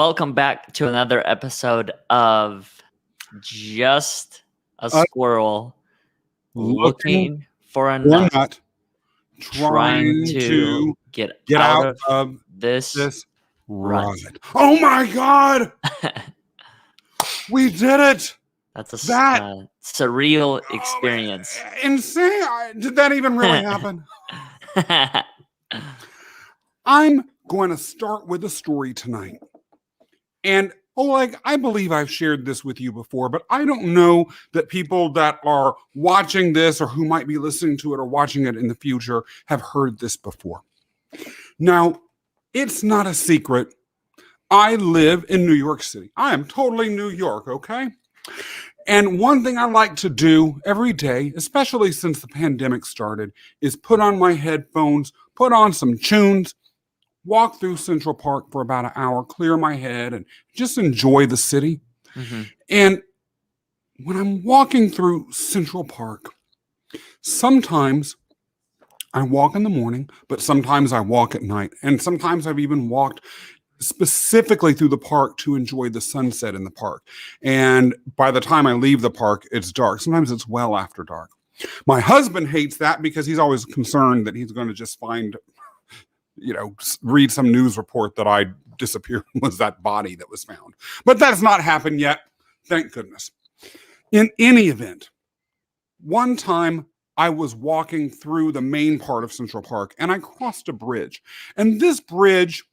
Welcome back to another episode of Just a Uh, Squirrel Looking for a We're Nut, not trying to get out of this this rut. rut. Oh my God! We did it! That's a That surreal experience. Insane! Did that even really happen? I'm going to start with a story tonight. And Oleg, I believe I've shared this with you before, but I don't know that people that are watching this or who might be listening to it or watching it in the future have heard this before. Now, it's not a secret. I live in New York City. I am totally New York, okay? And one thing I like to do every day, especially since the pandemic started, is put on my headphones, put on some tunes, walk through Central Park for about an hour, clear my head, and just enjoy the city. Mm-hmm. And when I'm walking through Central Park, sometimes I walk in the morning, but sometimes I walk at night. And sometimes I've even walked specifically through the park to enjoy the sunset in the park. And by the time I leave the park, it's dark. Sometimes it's well after dark. My husband hates that because he's always concerned that he's going to just find, read some news report that I disappeared was that body that was found. But that's not happened yet. Thank goodness. In any event, one time I was walking through the main part of Central Park and I crossed a bridge. And this bridge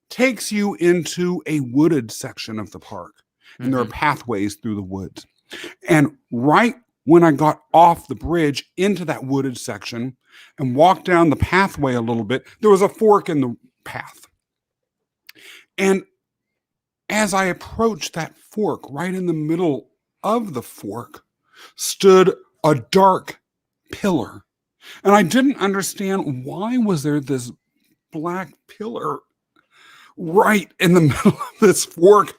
takes you into a wooded section of the park. And there are pathways through the woods. And right when I got off the bridge into that wooded section and walked down the pathway a little bit, there was a fork in the path. And as I approached that fork, right in the middle of the fork stood a dark pillar. And I didn't understand, why was there this black pillar right in the middle of this fork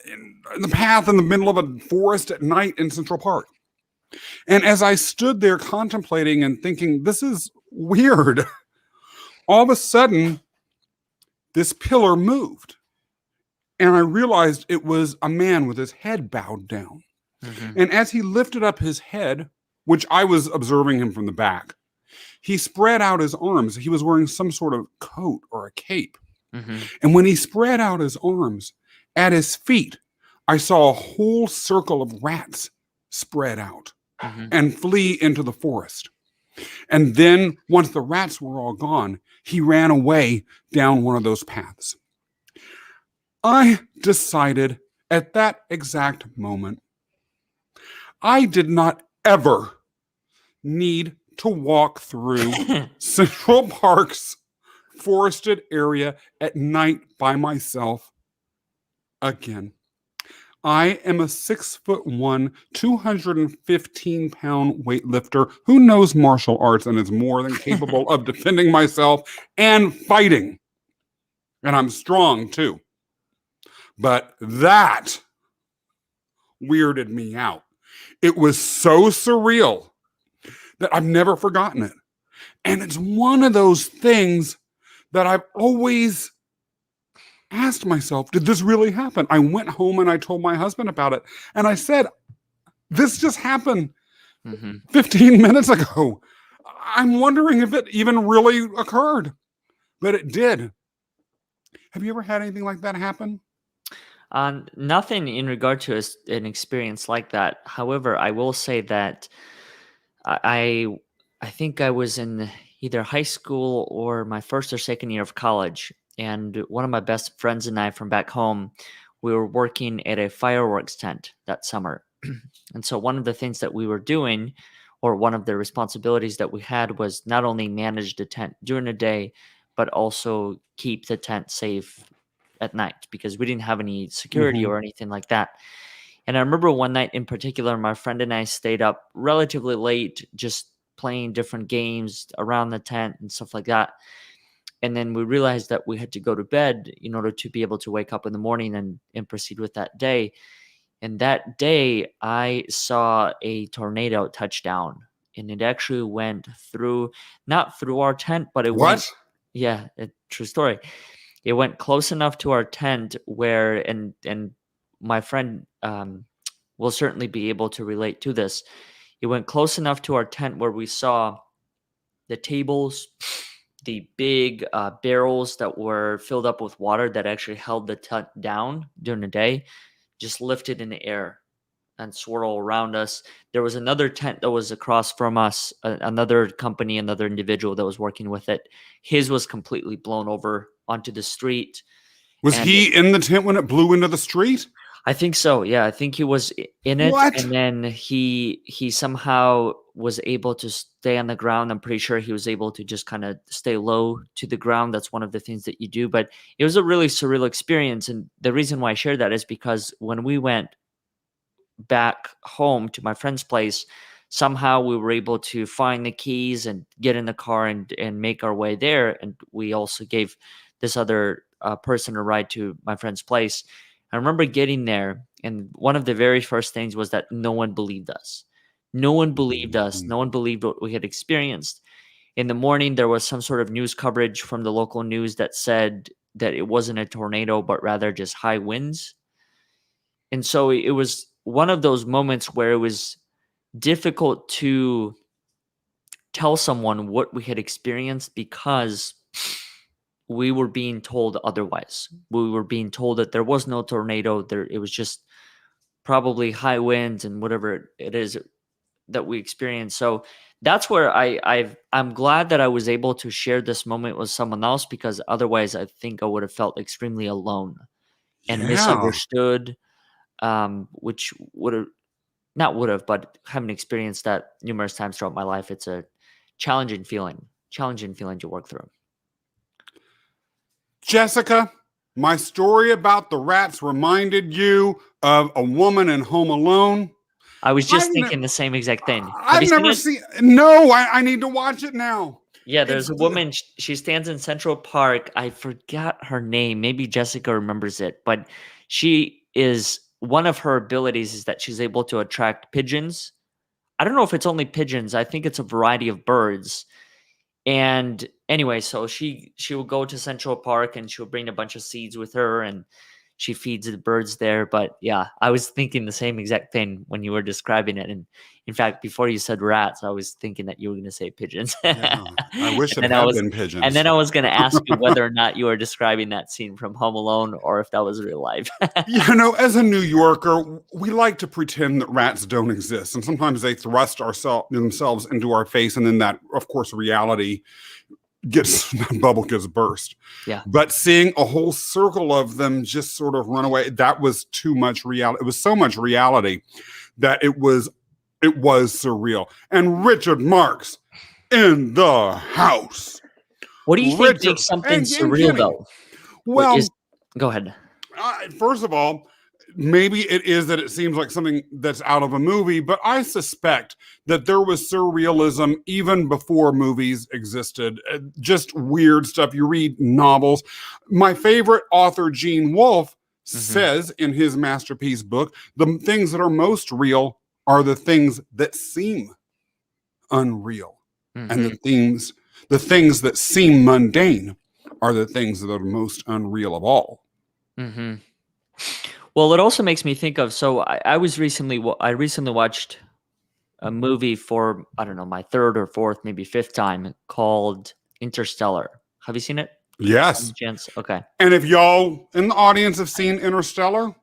in the path in the middle of a forest at night in Central Park? And as I stood there contemplating and thinking, this is weird, all of a sudden, this pillar moved. And I realized it was a man with his head bowed down. And as he lifted up his head, which I was observing him from the back, he spread out his arms. He was wearing some sort of coat or a cape. And when he spread out his arms, at his feet, I saw a whole circle of rats spread out and flee into the forest. And then once the rats were all gone, he ran away down one of those paths. I decided at that exact moment, I did not ever need to walk through Central Park's forested area at night by myself again. I am a 6'1", 215-pound weightlifter who knows martial arts and is more than capable of defending myself and fighting. And I'm strong too. But that weirded me out. It was so surreal that I've never forgotten it. And it's one of those things that I've always asked myself, did this really happen? I went home and I told my husband about it. And I said, this just happened 15 minutes ago. I'm wondering if it even really occurred. But it did. Have you ever had anything like that happen? Nothing in regard to an experience like that. However, I will say that I think I was in either high school or my first or second year of college. And one of my best friends and I from back home, we were working at a fireworks tent that summer. And so one of the things that we were doing, or one of the responsibilities that we had, was not only manage the tent during the day, but also keep the tent safe at night, because we didn't have any security or anything like that. And I remember one night in particular, my friend and I stayed up relatively late, just playing different games around the tent and stuff like that. And then we realized that we had to go to bed in order to be able to wake up in the morning and proceed with that day. And that day, I saw a tornado touch down. And it actually went through, not through our tent, but it went. Yeah, true story. It went close enough to our tent where, and my friend will certainly be able to relate to this. It went close enough to our tent where we saw the tables, the big barrels that were filled up with water that actually held the tent down during the day, just lifted in the air and swirl around us. There was another tent that was across from us, another company, another individual that was working with it. His was completely blown over onto the street. Was And he in the tent when it blew into the street? I think so. Yeah, I think he was in it, What? and then he somehow was able to stay on the ground. I'm pretty sure he was able to just kind of stay low to the ground. That's one of the things that you do, but it was a really surreal experience. And the reason why I share that is because when we went back home to my friend's place, somehow we were able to find the keys and get in the car and make our way there. And we also gave this other person a ride to my friend's place. I remember getting there, and one of the very first things was that no one believed us. No one believed us. No one believed what we had experienced. In the morning, there was some sort of news coverage from the local news that said that it wasn't a tornado, but rather just high winds. And so it was one of those moments where it was difficult to tell someone what we had experienced because we were being told otherwise. We were being told that there was no tornado. It was just probably high winds and whatever it is that we experienced. So that's where I'm glad that I was able to share this moment with someone else, because otherwise I think I would have felt extremely alone and Yeah. misunderstood, which would have not would have, but having experienced that numerous times throughout my life, it's a challenging feeling to work through. Jessica, my story about the rats reminded you of a woman in Home Alone. I was I've, just ne- thinking the same exact thing. Have I've you seen never it? seen. No, I need to watch it now. Yeah, It's there's a woman. She stands in Central Park. I forgot her name. Maybe Jessica remembers it, but she is one of her abilities is that she's able to attract pigeons. I don't know if it's only pigeons. I think it's a variety of birds. And anyway, so she will go to Central Park and she'll bring a bunch of seeds with her and she feeds the birds there. But yeah, I was thinking the same exact thing when you were describing it. And in fact, before you said rats, I was thinking that you were going to say pigeons. yeah. I wish it and then had been pigeons. I was going to ask you whether or not you were describing that scene from Home Alone or if that was real life. As a New Yorker, we like to pretend that rats don't exist, and sometimes they thrust themselves into our face, and then that, of course, reality that bubble gets burst. Yeah. But seeing a whole circle of them just sort of run away, that was too much reality. It was so much reality that it was surreal. And Richard Marks in the house. What do you think Richard makes something and surreal, Kenny. though? Well, Go ahead. first of all, maybe it is that it seems like something that's out of a movie, but I suspect that there was surrealism even before movies existed. Just weird stuff. You read novels. My favorite author, Gene Wolfe, says in his masterpiece book, the things that are most real are the things that seem unreal. And the things that seem mundane are the things that are most unreal of all. Well, it also makes me think of, so I recently watched a movie for, I don't know, my third or fourth, maybe fifth time, called Interstellar. Have you seen it? Yes. Any chance? Okay. And if y'all in the audience have seen Interstellar,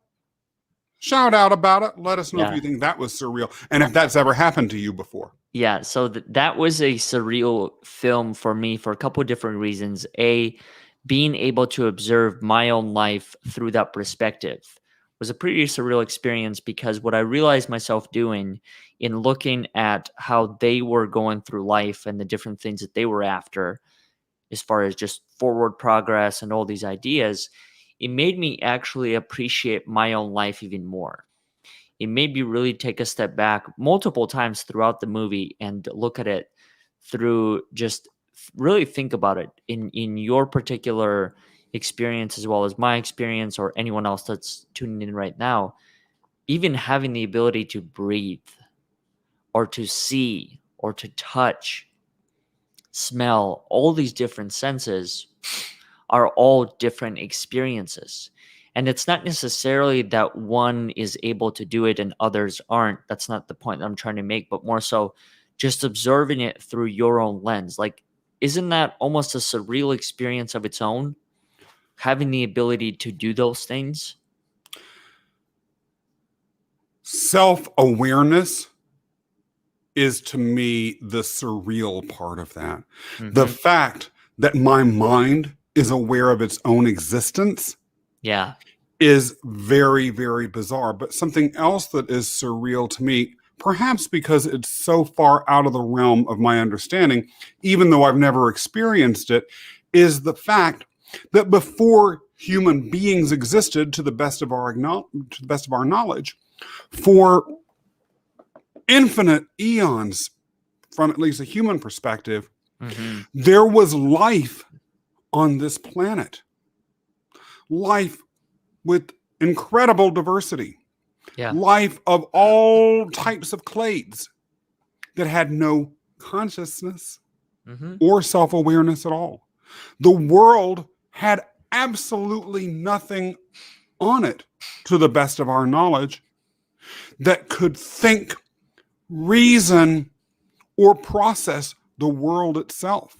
shout out about it. Let us know if Yeah. you think that was surreal and if that's ever happened to you before. Yeah, so that was a surreal film for me for a couple of different reasons. Being able to observe my own life through that perspective was a pretty surreal experience, because what I realized myself doing in looking at how they were going through life and the different things that they were after, as far as just forward progress and all these ideas, it made me actually appreciate my own life even more. It made me really take a step back multiple times throughout the movie and look at it through just really think about it in your particular experience as well as my experience or anyone else that's tuning in right now. Even having the ability to breathe or to see or to touch, smell, all these different senses are all different experiences. And it's not necessarily that one is able to do it and others aren't. That's not the point that I'm trying to make, but more so just observing it through your own lens. Like, isn't that almost a surreal experience of its own? Having the ability to do those things? Self-awareness is, to me, the surreal part of that. The Mm-hmm. fact that my mind is aware of its own existence Yeah. is very, very bizarre. But something else that is surreal to me, perhaps because it's so far out of the realm of my understanding, even though I've never experienced it, is the fact that before human beings existed, to the best of our knowledge, for infinite eons, from at least a human perspective, Mm-hmm. there was life on this planet. Life with incredible diversity. Yeah. Life of all types of clades that had no consciousness Mm-hmm. or self-awareness at all. The world had absolutely nothing on it, to the best of our knowledge, that could think, reason, or process the world itself.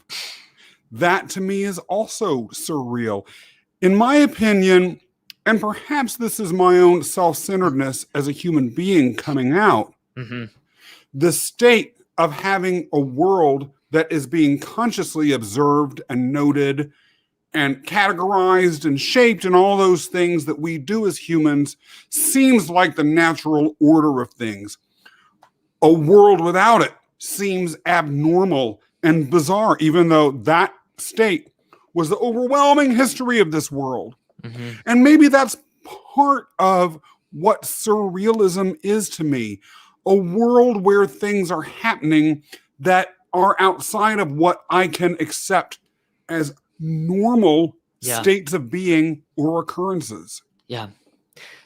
That to me is also surreal. In my opinion, and perhaps this is my own self-centeredness as a human being coming out, Mm-hmm. the state of having a world that is being consciously observed and noted and categorized and shaped and all those things that we do as humans seems like the natural order of things. A world without it seems abnormal and bizarre, even though that state was the overwhelming history of this world. Mm-hmm. And maybe that's part of what surrealism is to me. A world where things are happening that are outside of what I can accept as normal Yeah. states of being or occurrences. Yeah.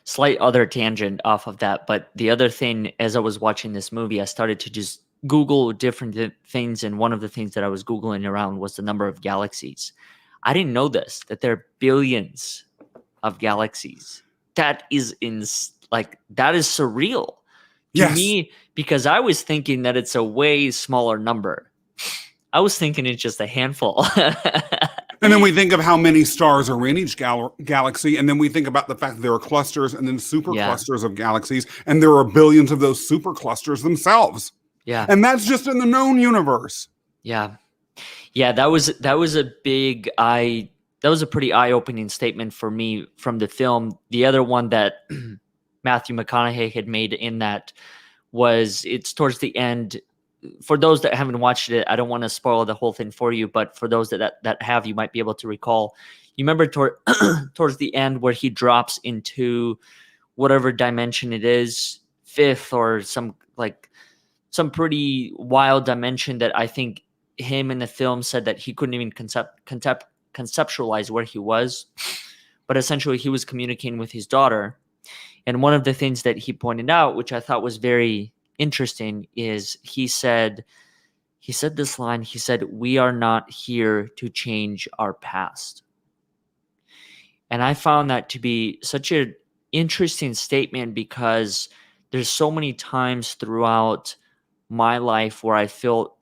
Slight other tangent off of that, but the other thing, as I was watching this movie, I started to just Google different things, and one of the things that I was Googling around was the number of galaxies. I didn't know this, that there are billions of galaxies. That is that is surreal to Yes. me, because I was thinking that it's a way smaller number. I was thinking it's just a handful. And then we think of how many stars are in each galaxy, and then we think about the fact that there are clusters and then super clusters of galaxies, and there are billions of those super clusters themselves. Yeah. And that's just in the known universe. Yeah. Yeah, that was a pretty eye-opening statement for me from the film. The other one that Matthew McConaughey had made in that was, it's towards the end. For those that haven't watched it, I don't want to spoil the whole thing for you, but for those that have, you might be able to recall. You remember towards the end where he drops into whatever dimension it is, fifth or some pretty wild dimension that I think him in the film said that he couldn't even conceptualize where he was. But essentially he was communicating with his daughter. And one of the things that he pointed out, which I thought was very interesting, is he said this line. He said, "We are not here to change our past." And I found that to be such an interesting statement, because there's so many times throughout my life where I feel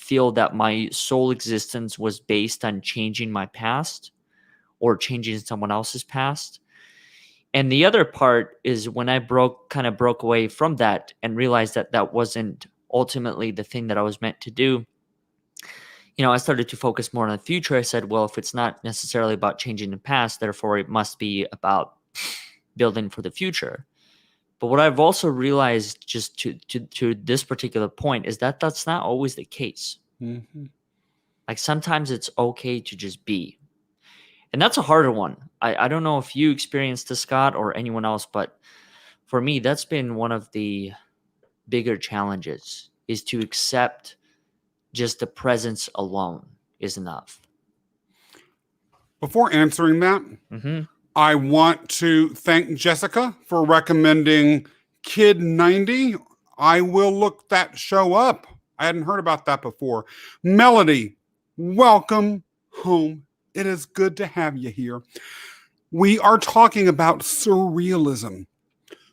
that my sole existence was based on changing my past or changing someone else's past. And the other part is when I broke away from that and realized that that wasn't ultimately the thing that I was meant to do. I started to focus more on the future. I said, well, if it's not necessarily about changing the past, therefore it must be about building for the future. But what I've also realized, just to this particular point, is that that's not always the case. Mm-hmm. Like, sometimes it's okay to just be. And that's a harder one. I don't know if you experienced this, Scott, or anyone else, but for me, that's been one of the bigger challenges, is to accept just the presence alone is enough. Before answering that, Mm-hmm. I want to thank Jessica for recommending Kid 90. I will look that show up. I hadn't heard about that before. Melody, welcome home It is good to have you here. We are talking about surrealism.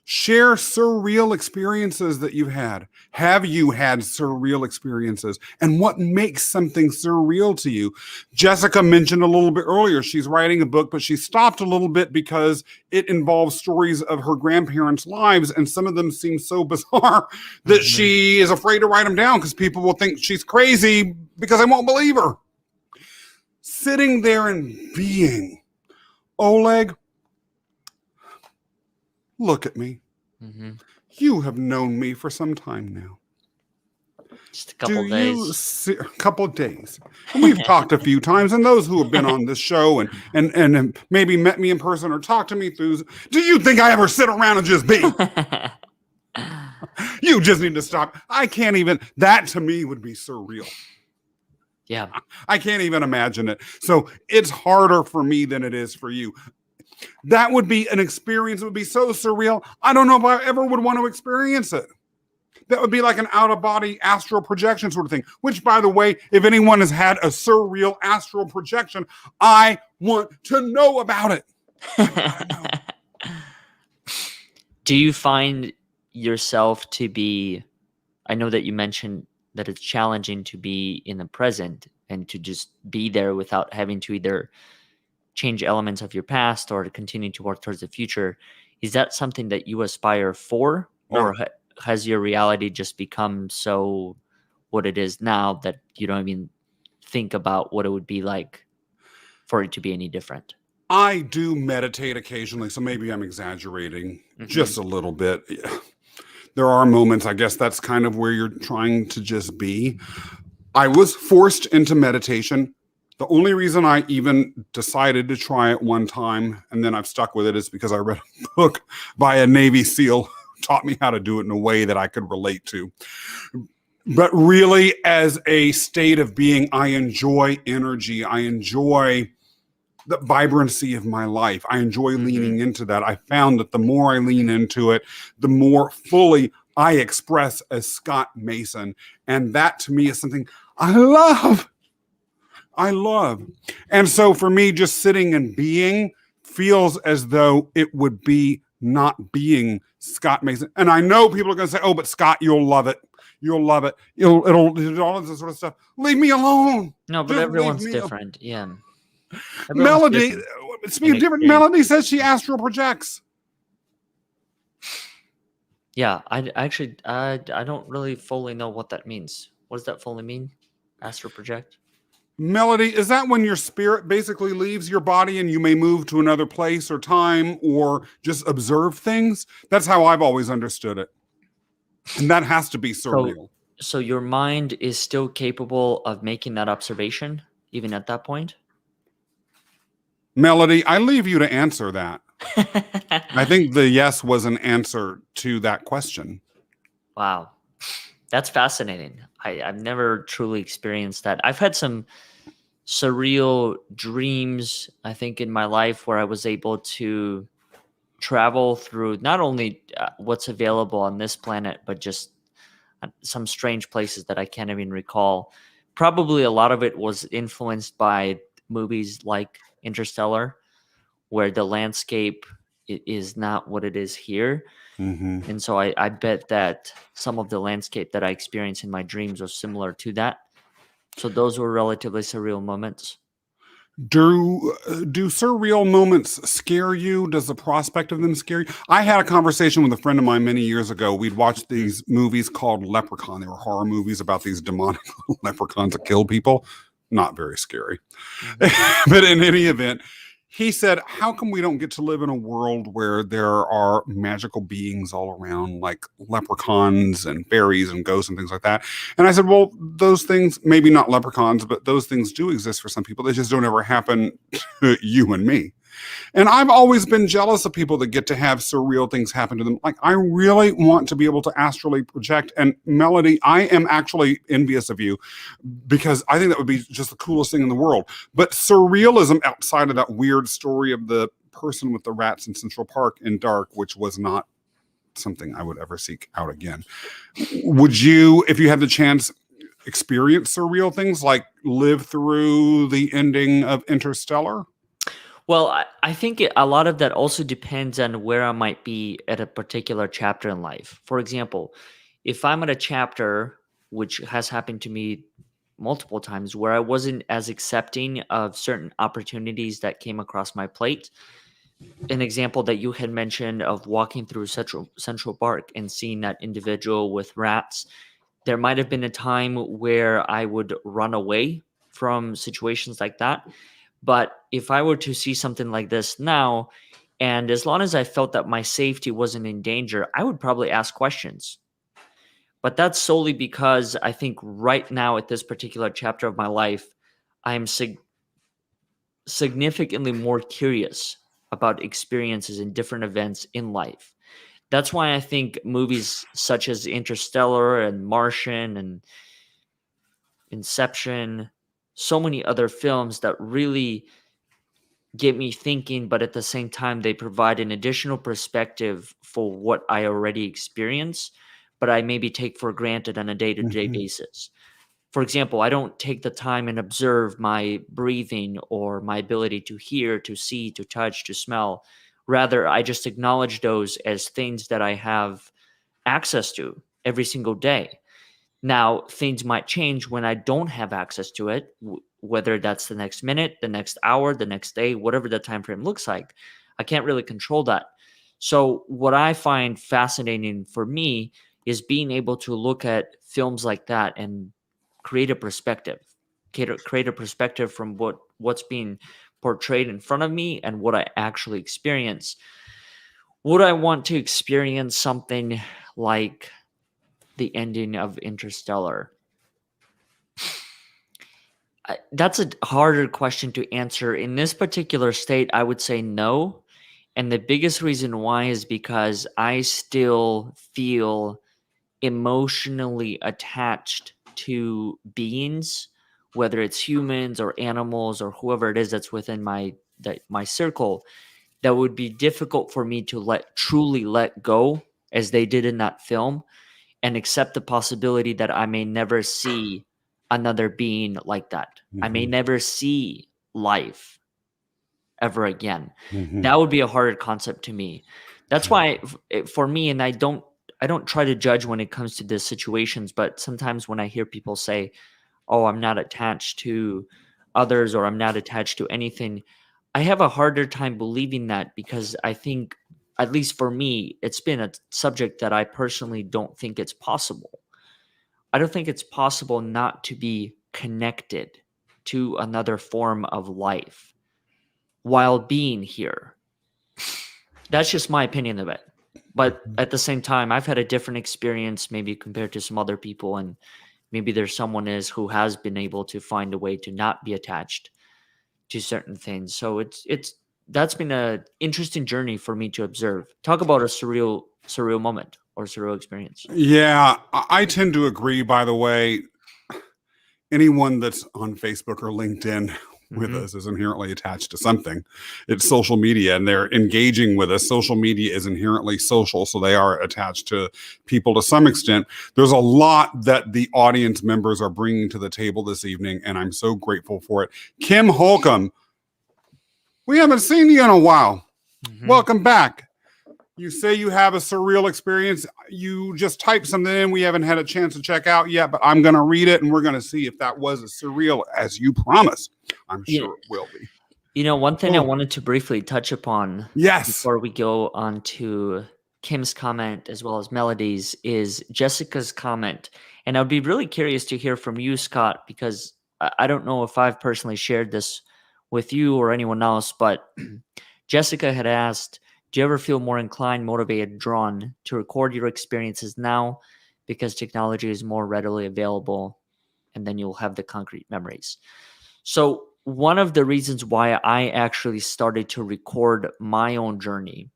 Share surreal experiences that you've had. Have you had surreal experiences? And what makes something surreal to you? Jessica mentioned a little bit earlier, she's writing a book, but she stopped a little bit because it involves stories of her grandparents' lives, and some of them seem so bizarre that she is afraid to write them down because people will think she's crazy because they won't believe her. Sitting there and being, Oleg, look at me. You have known me for some time now. Just a couple days. A couple of days. And we've talked a few times, and those who have been on this show and maybe met me in person or talked to me through, do you think I ever sit around and just be? You just need to stop. I can't even, that to me would be surreal. Yeah. I can't even imagine it. So it's harder for me than it is for you. That would be an experience that would be so surreal. I don't know if I ever would want to experience it. That would be like an out-of-body astral projection sort of thing, which, by the way, if anyone has had a surreal astral projection, I want to know about it. Do you find yourself to be, I know that you mentioned that it's challenging to be in the present and to just be there without having to either change elements of your past or to continue to work towards the future. Is that something that you aspire for, or has your reality just become so what it is now that you don't even think about what it would be like for it to be any different? I do meditate occasionally, so maybe I'm exaggerating just a little bit. There are moments, I guess that's kind of where you're trying to just be. I was forced into meditation. The only reason I even decided to try it one time, and then I've stuck with it, is because I read a book by a Navy SEAL who taught me how to do it in a way that I could relate to. But really, as a state of being, I enjoy energy. I enjoy the vibrancy of my life. I enjoy leaning into that. I found that the more I lean into it, the more fully I express as Scott Mason. And that to me is something I love. And so for me, just sitting and being feels as though it would be not being Scott Mason. And I know people are going to say, oh, but Scott, you'll love it. It'll do all of this sort of stuff. Leave me alone. No, but everyone's different. Yeah. Melody, speaking of different, Melody says she astral projects. Yeah, I don't really fully know what that means. What does that fully mean? Astral project? Melody, is that when your spirit basically leaves your body and you may move to another place or time or just observe things? That's how I've always understood it. And that has to be surreal. So your mind is still capable of making that observation, even at that point? Melody, I leave you to answer that. I think the yes was an answer to that question. Wow. That's fascinating. I've never truly experienced that. I've had some surreal dreams, I think, in my life where I was able to travel through not only what's available on this planet, but just some strange places that I can't even recall. Probably a lot of it was influenced by movies like Interstellar, where the landscape is not what it is here. And so I bet that some of the landscape that I experienced in my dreams was similar to that. So those were relatively surreal moments. Do surreal moments scare you? Does the prospect of them scare you? I had a conversation with a friend of mine many years ago. We'd watched these movies called Leprechaun. They were horror movies about these demonic leprechauns that kill people. Not very scary. But in any event, he said, how come we don't get to live in a world where there are magical beings all around, like leprechauns and fairies and ghosts and things like that? And I said, well, those things, maybe not leprechauns, but those things do exist for some people. They just don't ever happen to you and me. And I've always been jealous of people that get to have surreal things happen to them. Like, I really want to be able to astrally project. And Melody, I am actually envious of you because I think that would be just the coolest thing in the world. But surrealism, outside of that weird story of the person with the rats in Central Park in Dark, which was not something I would ever seek out again. Would you, if you had the chance, experience surreal things, like live through the ending of Interstellar? Well, I think a lot of that also depends on where I might be at a particular chapter in life. For example, if I'm at a chapter, which has happened to me multiple times, where I wasn't as accepting of certain opportunities that came across my plate, an example that you had mentioned of walking through Central Park and seeing that individual with rats, there might have been a time where I would run away from situations like that. But if I were to see something like this now, and as long as I felt that my safety wasn't in danger, I would probably ask questions. But that's solely because I think right now at this particular chapter of my life, I'm significantly more curious about experiences and different events in life. That's why I think movies such as Interstellar and Martian and Inception, so many other films that really get me thinking, but at the same time, they provide an additional perspective for what I already experience, but I maybe take for granted on a day to day Mhm. basis. For example, I don't take the time and observe my breathing or my ability to hear, to see, to touch, to smell. Rather, I just acknowledge those as things that I have access to every single day. Now, things might change when I don't have access to it, whether that's the next minute, the next hour, the next day, whatever the time frame looks like. I can't really control that. So, what I find fascinating for me is being able to look at films like that and create a perspective, create a perspective from what's being portrayed in front of me and what I actually experience. Would I want to experience something like the ending of Interstellar? That's a harder question to answer. In this particular state, I would say no. And the biggest reason why is because I still feel emotionally attached to beings, whether it's humans or animals or whoever it is that's within my circle, that would be difficult for me to truly let go as they did in that film and accept the possibility that I may never see another being like that. I may Mhm. never see life ever again. Mhm. That would be a harder concept to me. That's why for me, and I don't try to judge when it comes to these situations, but sometimes when I hear people say, "Oh, I'm not attached to others," or "I'm not attached to anything," I have a harder time believing that because I think, at least for me, it's been a subject that I personally don't think it's possible. I don't think it's possible not to be connected to another form of life while being here. That's just my opinion of it. But Mhm. at the same time, I've had a different experience maybe compared to some other people, and maybe there's someone who has been able to find a way to not be attached to certain things. So it's that's been a interesting journey for me to observe. Talk about a surreal moment or surreal experience. Yeah, I tend to agree, by the way. Anyone that's on Facebook or LinkedIn with Hmm. us is inherently attached to something. It's social media and they're engaging with us. Social media is inherently social, so they are attached to people to some extent. There's a lot that the audience members are bringing to the table this evening, and I'm so grateful for it. Kim Holcomb, we haven't seen you in a while. Hmm. Welcome back. You say you have a surreal experience. You just typed something in we haven't had a chance to check out yet, but I'm going to read it and we're going to see if that was as surreal as you promised. I'm You, sure it will be. one thing I Oh, wanted to briefly touch upon yes. before we go on to Kim's comment as well as Melody's is Jessica's comment. And I'd be really curious to hear from you, Scott, because I don't know if I've personally shared this with you or anyone else, but Jessica had asked, do you ever feel more inclined, motivated, drawn to record your experiences now because technology is more readily available and then you'll have the concrete memories? So, one of the reasons why I actually started to record my own journey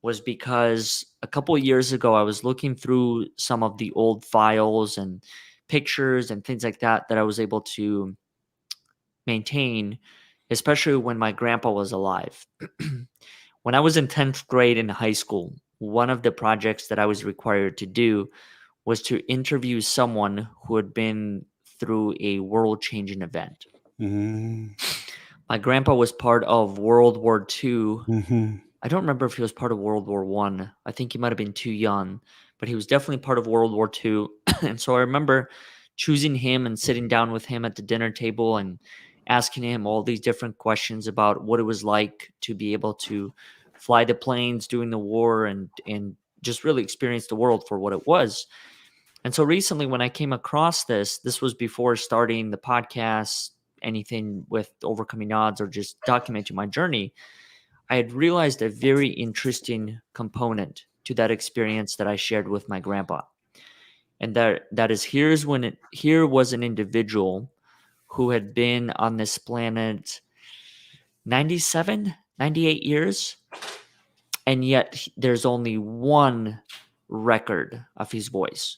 was because a couple of years ago, I was looking through some of the old files and pictures and things like that I was able to maintain, especially when my grandpa was alive. When I was in 10th grade in high school, one of the projects that I was required to do was to interview someone who had been through a world-changing event. Mm-hmm. My grandpa was part of World War II. Mm-hmm. I don't remember if he was part of World War One. I think he might have been too young, but he was definitely part of World War II. And so I remember choosing him and sitting down with him at the dinner table and asking him all these different questions about what it was like to be able to fly the planes during the war and just really experience the world for what it was. And so recently when I came across this was before starting the podcast, anything with overcoming odds or just documenting my journey. I had realized a very interesting component to that experience that I shared with my grandpa. And that is here was an individual who had been on this planet 97, 98 years, and yet there's only one record of his voice.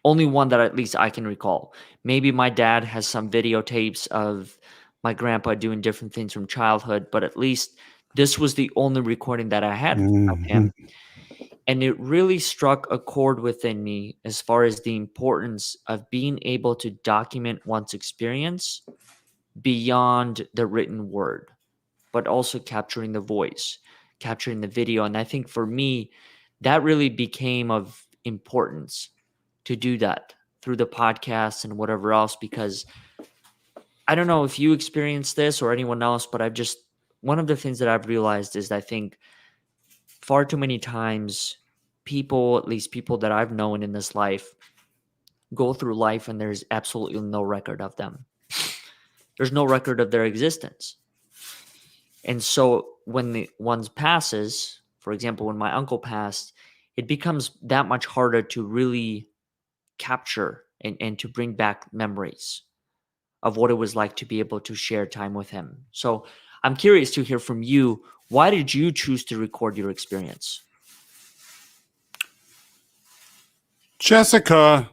Only one that at least I can recall. Maybe my dad has some videotapes of my grandpa doing different things from childhood, but at least this was the only recording that I had of Mm-hmm. him. And it really struck a chord within me as far as the importance of being able to document one's experience beyond the written word, but also capturing the voice, capturing the video. And I think for me, that really became of importance to do that through the podcast and whatever else, because I don't know if you experienced this or anyone else, but one of the things that I've realized is I think far too many times people, at least people that I've known in this life, go through life and there's absolutely no record of them. There's no record of their existence. And so when the ones passes, for example, when my uncle passed, it becomes that much harder to really capture and to bring back memories of what it was like to be able to share time with him. So I'm curious to hear from you. Why did you choose to record your experience? Jessica,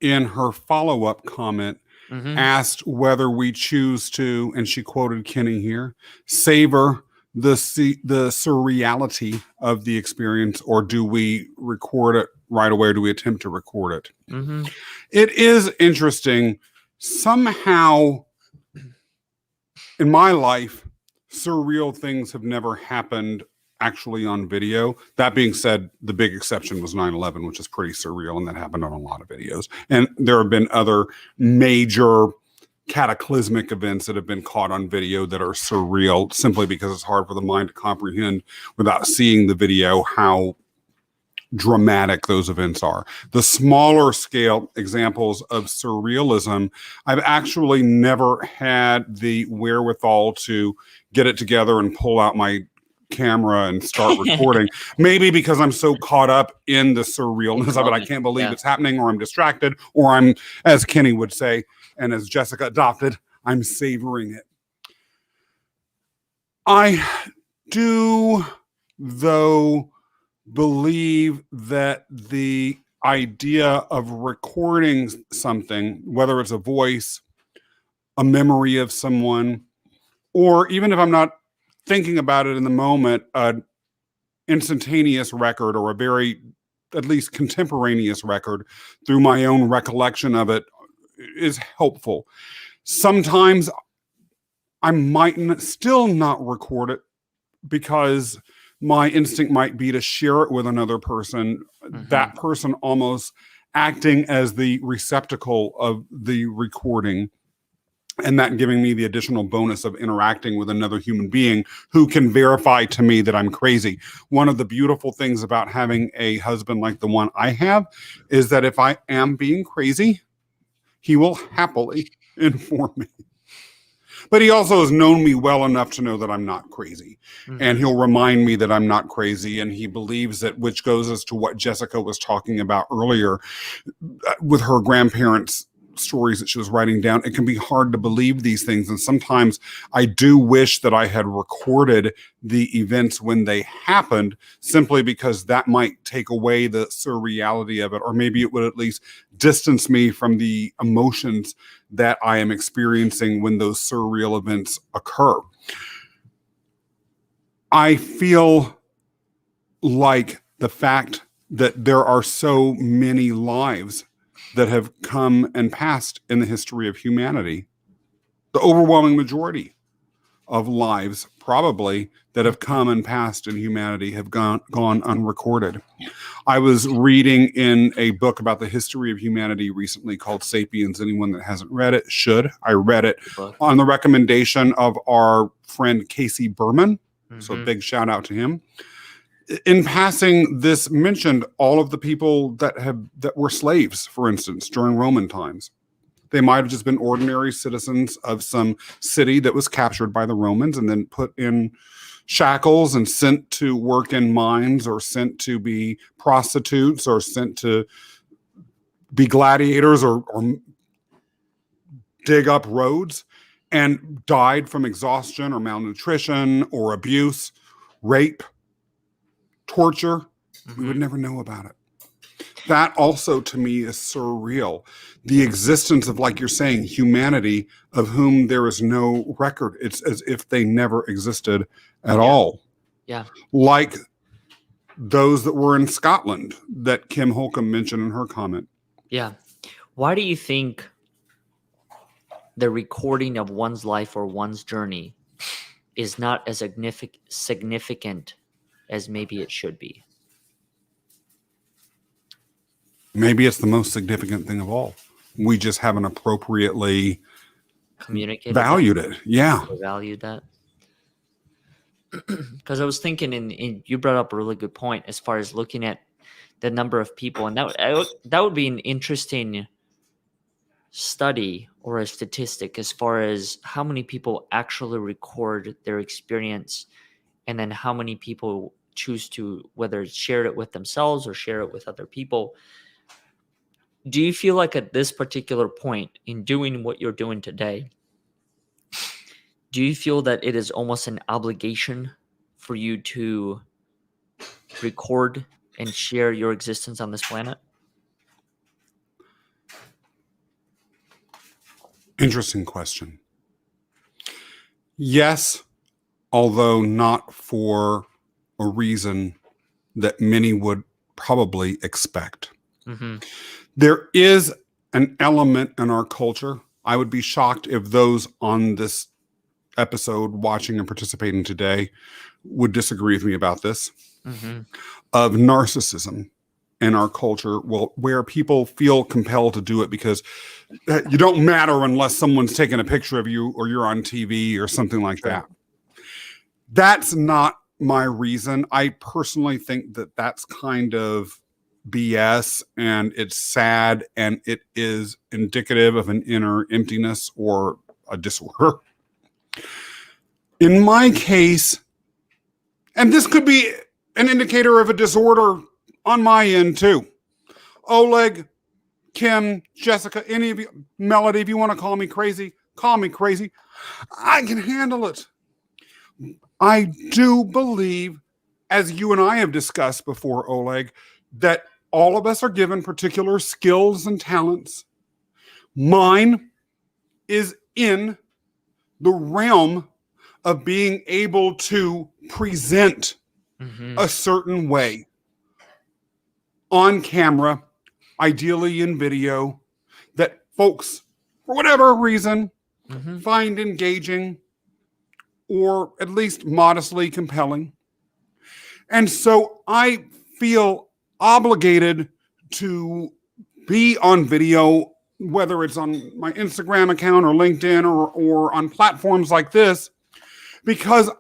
in her follow-up comment, Mm-hmm. asked whether we choose to, and she quoted Kenny here, savor the surreality of the experience, or do we record it right away, or do we attempt to record it? Mm-hmm. It is interesting. Somehow, in my life, surreal things have never happened actually on video. That being said, the big exception was 9/11, which is pretty surreal, and that happened on a lot of videos. And there have been other major cataclysmic events that have been caught on video that are surreal, simply because it's hard for the mind to comprehend without seeing the video how dramatic those events are. The smaller scale examples of surrealism, I've actually never had the wherewithal to get it together and pull out my camera and start recording. Maybe because I'm so caught up in the surrealness of it, I can't believe it's happening, or I'm distracted, or I'm, as Kenny would say, and as Jessica adopted, I'm savoring it. I do, though, believe that the idea of recording something, whether it's a voice, a memory of someone, or even if I'm not thinking about it in the moment, an instantaneous record, or a very, at least contemporaneous record through my own recollection of it, is helpful. Sometimes I might still not record it because my instinct might be to share it with another person, that person almost acting as the receptacle of the recording, and that giving me the additional bonus of interacting with another human being who can verify to me that I'm crazy. One of the beautiful things about having a husband like the one I have is that if I am being crazy, he will happily inform me. But he also has known me well enough to know that I'm not crazy. And he'll remind me that I'm not crazy. And he believes that, which goes as to what Jessica was talking about earlier with her grandparents' stories that she was writing down. It can be hard to believe these things. And sometimes I do wish that I had recorded the events when they happened, simply because that might take away the surreality of it, or maybe it would at least distance me from the emotions that I am experiencing when those surreal events occur. I feel like the fact that there are so many lives that have come and passed in the history of humanity. The overwhelming majority of lives probably that have come and passed in humanity have gone unrecorded. I was reading in a book about the history of humanity recently called Sapiens. Anyone that hasn't read it should. I read it on the recommendation of our friend Casey Berman. So big shout out to him. In passing, this mentioned all of the people that were slaves, for instance, during Roman times. They might have just been ordinary citizens of some city that was captured by the Romans and then put in shackles and sent to work in mines, or sent to be prostitutes, or sent to be gladiators, or dig up roads, and died from exhaustion or malnutrition or abuse, rape, torture. We would never know about it. That also to me is surreal. The existence of, like you're saying, humanity of whom there is no record. It's as if they never existed at all. Yeah. Like those that were in Scotland that Kim Holcomb mentioned in her comment. Yeah. Why do you think the recording of one's life or one's journey is not as significant as maybe it should be? Maybe it's the most significant thing of all. We just haven't appropriately Communicated valued it. Yeah. Valued that. Because I was thinking, and you brought up a really good point as far as looking at the number of people, and that would be an interesting study or a statistic as far as how many people actually record their experience, and then how many people choose to whether share it with themselves or share it with other people. Do you feel like at this particular point in doing what you're doing today, do you feel that it is almost an obligation for you to record and share your existence on this planet? Interesting question. Yes, although not for a reason that many would probably expect. There is an element in our culture. I would be shocked if those on this episode watching and participating today would disagree with me about this, of narcissism in our culture, where people feel compelled to do it because you don't matter unless someone's taking a picture of you or you're on TV or something like that. That's not my reason. I personally think that that's kind of BS, and it's sad, and it is indicative of an inner emptiness or a disorder. In my case, and this could be an indicator of a disorder on my end too. Oleg, Kim, Jessica, any of you, Melody, if you want to call me crazy, call me crazy. I can handle it. I do believe, as you and I have discussed before, Oleg, that all of us are given particular skills and talents. Mine is in the realm of being able to present a certain way on camera, ideally in video, that folks, for whatever reason, find engaging or at least modestly compelling. And so I feel obligated to be on video, whether it's on my Instagram account or LinkedIn or on platforms like this, because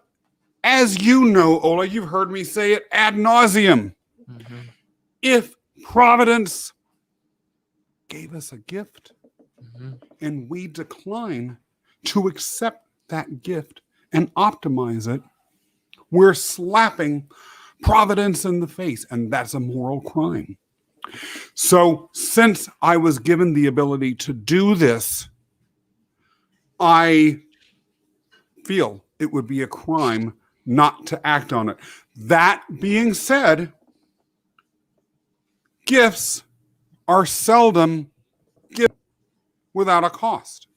as you know, Ola, you've heard me say it ad nauseum. If Providence gave us a gift and we decline to accept that gift and optimize it, we're slapping Providence in the face, and that's a moral crime. So since I was given the ability to do this, I feel it would be a crime not to act on it. That being said, gifts are seldom given without a cost.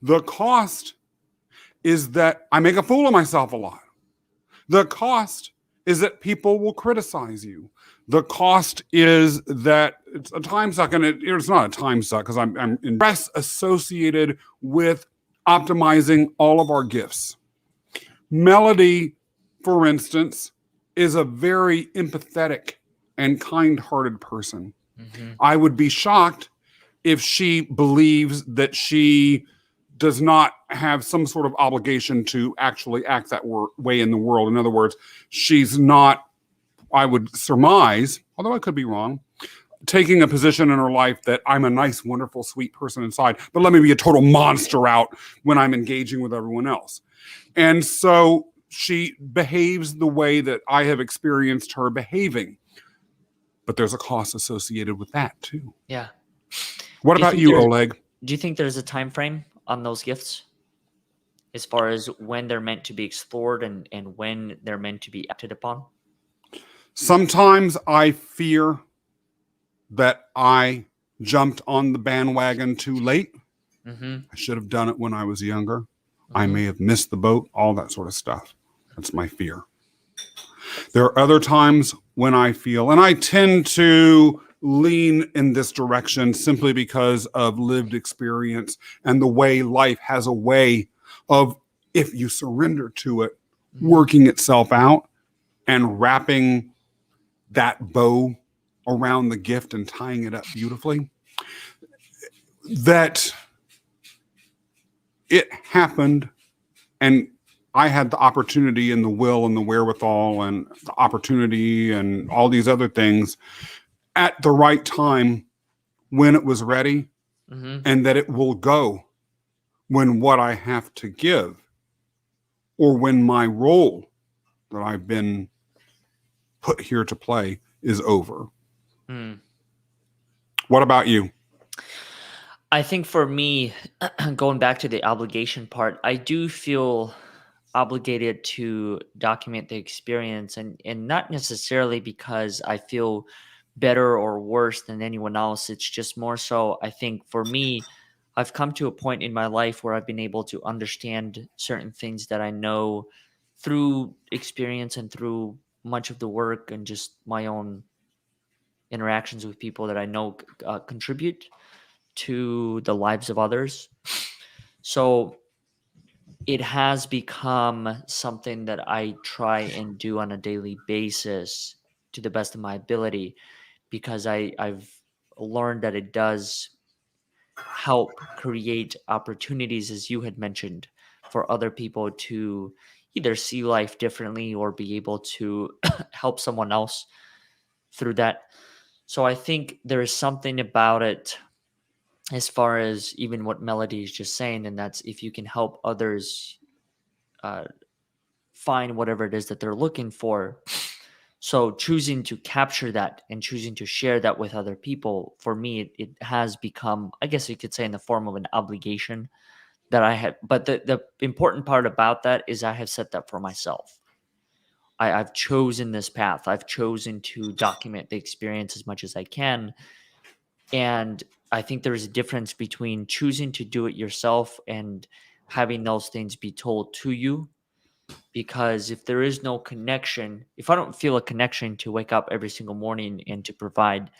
The cost is that I make a fool of myself a lot. The cost is that people will criticize you. The cost is that it's a time suck, and it's not a time suck because I'm in stress associated with optimizing all of our gifts. Melody, for instance, is a very empathetic and kind-hearted person. Mm-hmm. I would be shocked if she believes that she does not have some sort of obligation to actually act that way in the world. In other words, she's not, I would surmise, although I could be wrong, taking a position in her life that I'm a nice, wonderful, sweet person inside, but let me be a total monster out when I'm engaging with everyone else. And so she behaves the way that I have experienced her behaving. But there's a cost associated with that too. Yeah. What about you, Oleg? Do you think there's a time frame on those gifts as far as when they're meant to be explored and when they're meant to be acted upon? Sometimes I fear that I jumped on the bandwagon too late. Mm-hmm. I should have done it when I was younger. Mm-hmm. I may have missed the boat, all that sort of stuff. That's my fear. There are other times when I feel, and I tend to lean in this direction simply because of lived experience and the way life has a way of, if you surrender to it, working itself out and wrapping that bow around the gift and tying it up beautifully. That it happened, and I had the opportunity and the will and the wherewithal and the opportunity and all these other things at the right time when it was ready, Mm-hmm. and that it will go when what I have to give or when my role that I've been put here to play is over. Mm. What about you? I think for me, going back to the obligation part, I do feel obligated to document the experience, and not necessarily because I feel better or worse than anyone else. It's just more so, I think for me, I've come to a point in my life where I've been able to understand certain things that I know through experience and through much of the work and just my own interactions with people that I know contribute to the lives of others. So it has become something that I try and do on a daily basis to the best of my ability, because I've learned that it does help create opportunities, as you had mentioned, for other people to either see life differently or be able to help someone else through that. So I think there is something about it, as far as even what Melody is just saying, and that's if you can help others find whatever it is that they're looking for. So choosing to capture that and choosing to share that with other people, for me, it has become, I guess you could say, in the form of an obligation that I have. But the important part about that is I have set that for myself. I've chosen this path. I've chosen to document the experience as much as I can. And I think there's a difference between choosing to do it yourself and having those things be told to you. Because if there is no connection, if I don't feel a connection to wake up every single morning and to provide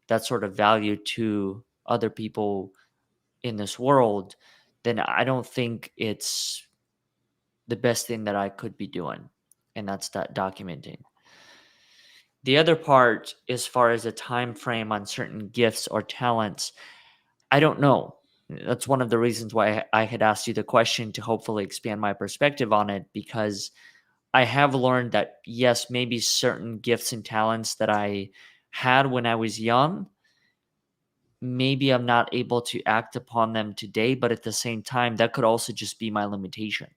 that sort of value to other people in this world, then I don't think it's the best thing that I could be doing. And that's that documenting. The other part, as far as a time frame on certain gifts or talents, I don't know. That's one of the reasons why I had asked you the question, to hopefully expand my perspective on it, because I have learned that, yes, maybe certain gifts and talents that I had when I was young, maybe I'm not able to act upon them today, but at the same time, that could also just be my limitation.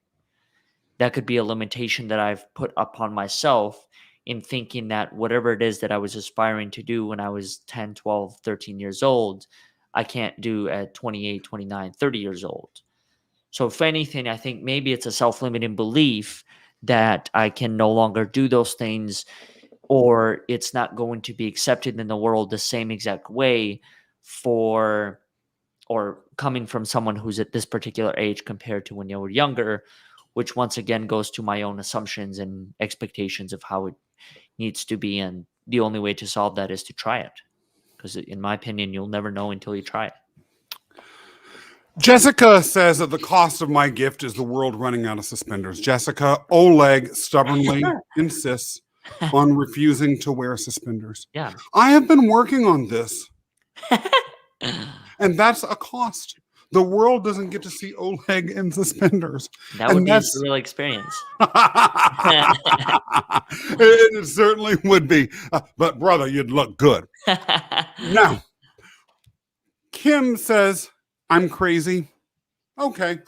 That could be a limitation that I've put upon myself in thinking that whatever it is that I was aspiring to do when I was 10, 12, 13 years old, I can't do at 28, 29, 30 years old. So if anything, I think maybe it's a self-limiting belief that I can no longer do those things, or it's not going to be accepted in the world the same exact way for, or coming from someone who's at this particular age compared to when you were younger, which once again goes to my own assumptions and expectations of how it needs to be and the only way to solve that is to try it. Because in my opinion, you'll never know until you try it. Jessica says that the cost of my gift is the world running out of suspenders. Jessica, Oleg stubbornly insists on refusing to wear suspenders. Yeah. I have been working on this, and that's a cost. The world doesn't get to see Oleg in suspenders. That would be a surreal experience. It certainly would be. But brother, you'd look good. Now, Kim says, I'm crazy. Okay.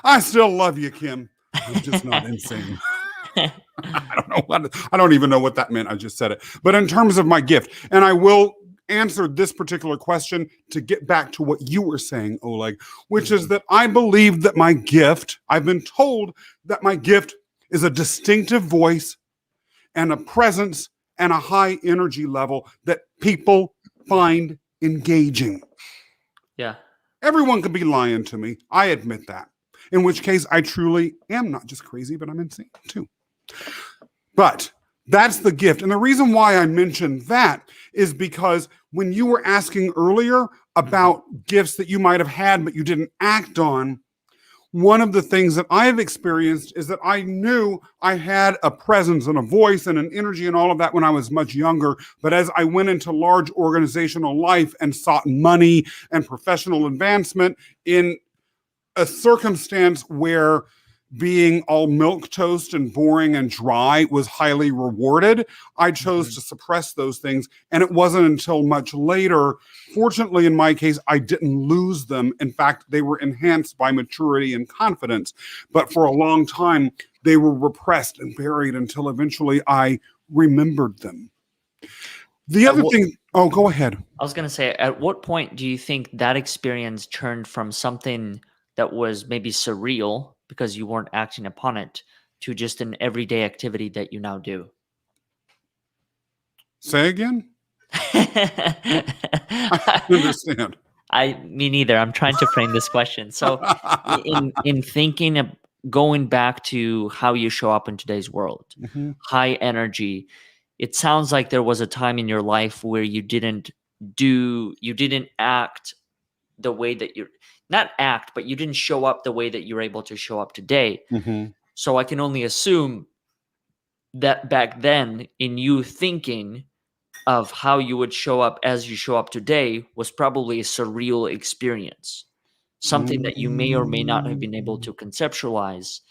I still love you, Kim. I'm just not insane. I don't even know what that meant. I just said it. But in terms of my gift, and I will answer this particular question to get back to what you were saying, Oleg, which is that I believe that my gift, I've been told that my gift is a distinctive voice and a presence and a high energy level that people find engaging. Yeah. Everyone could be lying to me. I admit that. In which case, I truly am not just crazy, but I'm insane too. But that's the gift. And the reason why I mentioned that is because when you were asking earlier about gifts that you might have had, but you didn't act on, one of the things that I've experienced is that I knew I had a presence and a voice and an energy and all of that when I was much younger. But as I went into large organizational life and sought money and professional advancement in a circumstance where being all milquetoast and boring and dry was highly rewarded, I chose to suppress those things. And it wasn't until much later, fortunately in my case, I didn't lose them. In fact, they were enhanced by maturity and confidence. But for a long time, they were repressed and buried until eventually I remembered them. The other thing, oh, go ahead. I was going to say, at what point do you think that experience turned from something that was maybe surreal because you weren't acting upon it to just an everyday activity that you now do? Say again? I understand. Me neither. I'm trying to frame this question. So in thinking of going back to how you show up in today's world, high energy, it sounds like there was a time in your life where you didn't act the way that not act, but you didn't show up the way that you're able to show up today. So I can only assume that back then, in you thinking of how you would show up as you show up today, was probably a surreal experience, something that you may or may not have been able to conceptualize.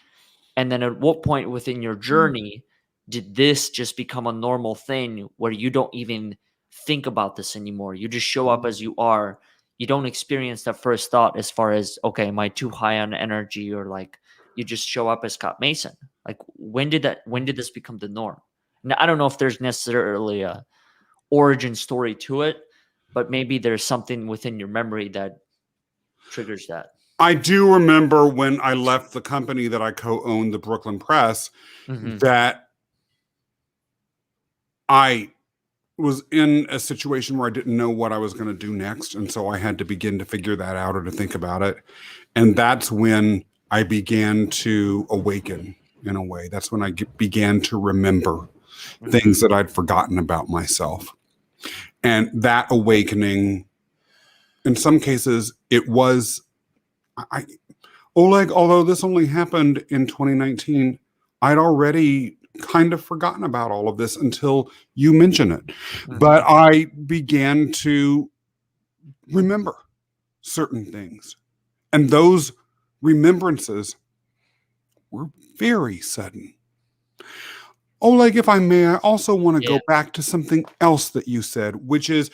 And then at what point within your journey did this just become a normal thing where you don't even think about this anymore? You just show up as you are. You don't experience that first thought as far as, okay, am I too high on energy? Or like, you just show up as Scott Mason. Like, when did this become the norm? Now, I don't know if there's necessarily a origin story to it, but maybe there's something within your memory that triggers that. I do remember when I left the company that I co-owned, the Brooklyn Press, that I was in a situation where I didn't know what I was going to do next. And so I had to begin to figure that out or to think about it. And that's when I began to awaken in a way. That's when I began to remember things that I'd forgotten about myself. And that awakening, in some cases, it was, Oleg, although this only happened in 2019, I'd already kind of forgotten about all of this until you mention it. But I began to remember certain things. And those remembrances were very sudden. Oleg, if I may, I also want to go back to something else that you said, which is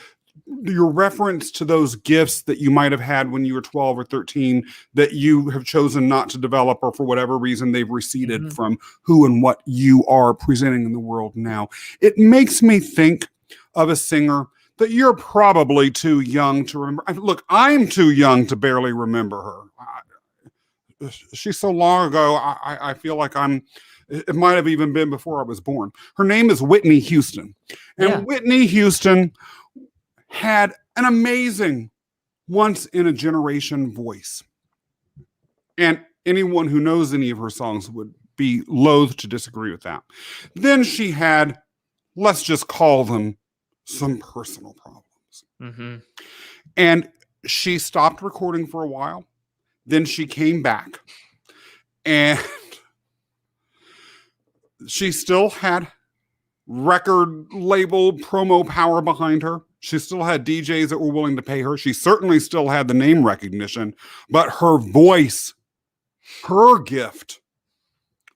your reference to those gifts that you might have had when you were 12 or 13 that you have chosen not to develop, or for whatever reason they've receded from who and what you are presenting in the world now. It makes me think of a singer that you're probably too young to remember. Look, I'm too young to barely remember her. She's so long ago, I feel like it might have even been before I was born. Her name is Whitney Houston. And Whitney Houston had an amazing once-in-a-generation voice. And anyone who knows any of her songs would be loath to disagree with that. Then she had let's just call them some personal problems. Mm-hmm. And she stopped recording for a while. Then she came back, and she still had record label promo power behind her. She still had DJs that were willing to pay her. She certainly still had the name recognition, but her voice, her gift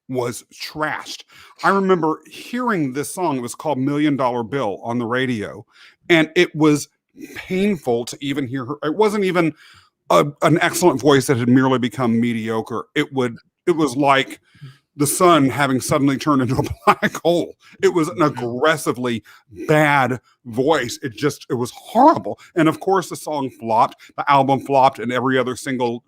was trashed. I remember hearing this song. It was called $1 Million Bill on the radio, and it was painful to even hear her. It wasn't even an excellent voice that had merely become mediocre. It was like the sun having suddenly turned into a black hole. It was an aggressively bad voice. It was horrible. And of course, the song flopped, the album flopped, and every other single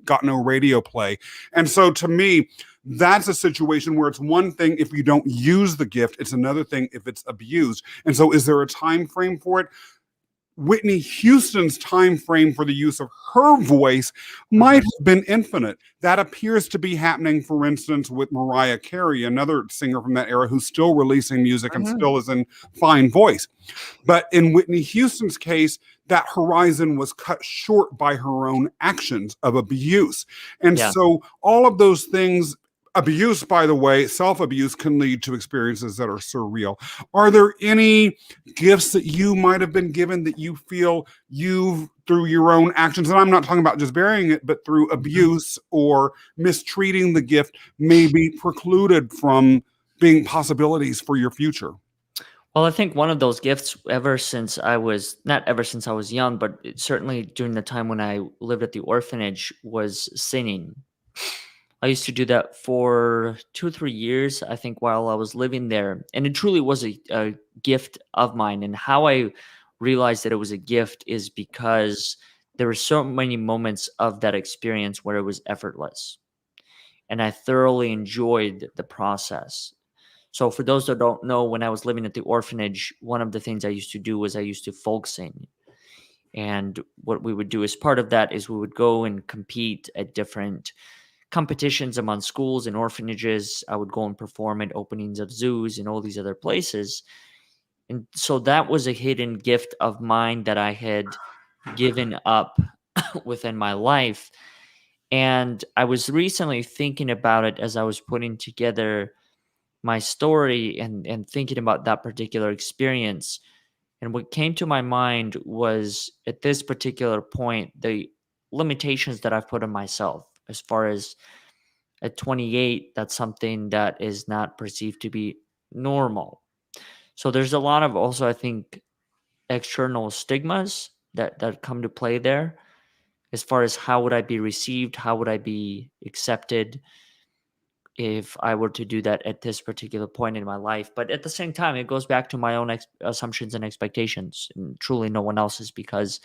got no radio play. And so to me, that's a situation where it's one thing if you don't use the gift, it's another thing if it's abused. And so is there a time frame for it? Whitney Houston's time frame for the use of her voice might have been infinite. That appears to be happening, for instance, with Mariah Carey, another singer from that era who's still releasing music and still is in fine voice. But in Whitney Houston's case, that horizon was cut short by her own actions of abuse. And so all of those things, abuse, by the way, self-abuse can lead to experiences that are surreal. Are there any gifts that you might have been given that you feel you've, through your own actions, and I'm not talking about just burying it, but through abuse or mistreating the gift, may be precluded from being possibilities for your future? Well, I think one of those gifts not ever since I was young, but certainly during the time when I lived at the orphanage, was singing. I used to do that for 2 or 3 years, I think, while I was living there. And it truly was a gift of mine. And how I realized that it was a gift is because there were so many moments of that experience where it was effortless. And I thoroughly enjoyed the process. So for those that don't know, when I was living at the orphanage, one of the things I used to do was I used to folk sing. And what we would do as part of that is we would go and compete at different competitions among schools and orphanages. I would go and perform at openings of zoos and all these other places. And so that was a hidden gift of mine that I had given up within my life. And I was recently thinking about it as I was putting together my story and thinking about that particular experience. And what came to my mind was, at this particular point, the limitations that I've put on myself as far as at 28, that's something that is not perceived to be normal. So there's a lot of also, I think, external stigmas that come to play there as far as how would I be received, how would I be accepted if I were to do that at this particular point in my life. But at the same time, it goes back to my own assumptions and expectations, and truly no one else's, because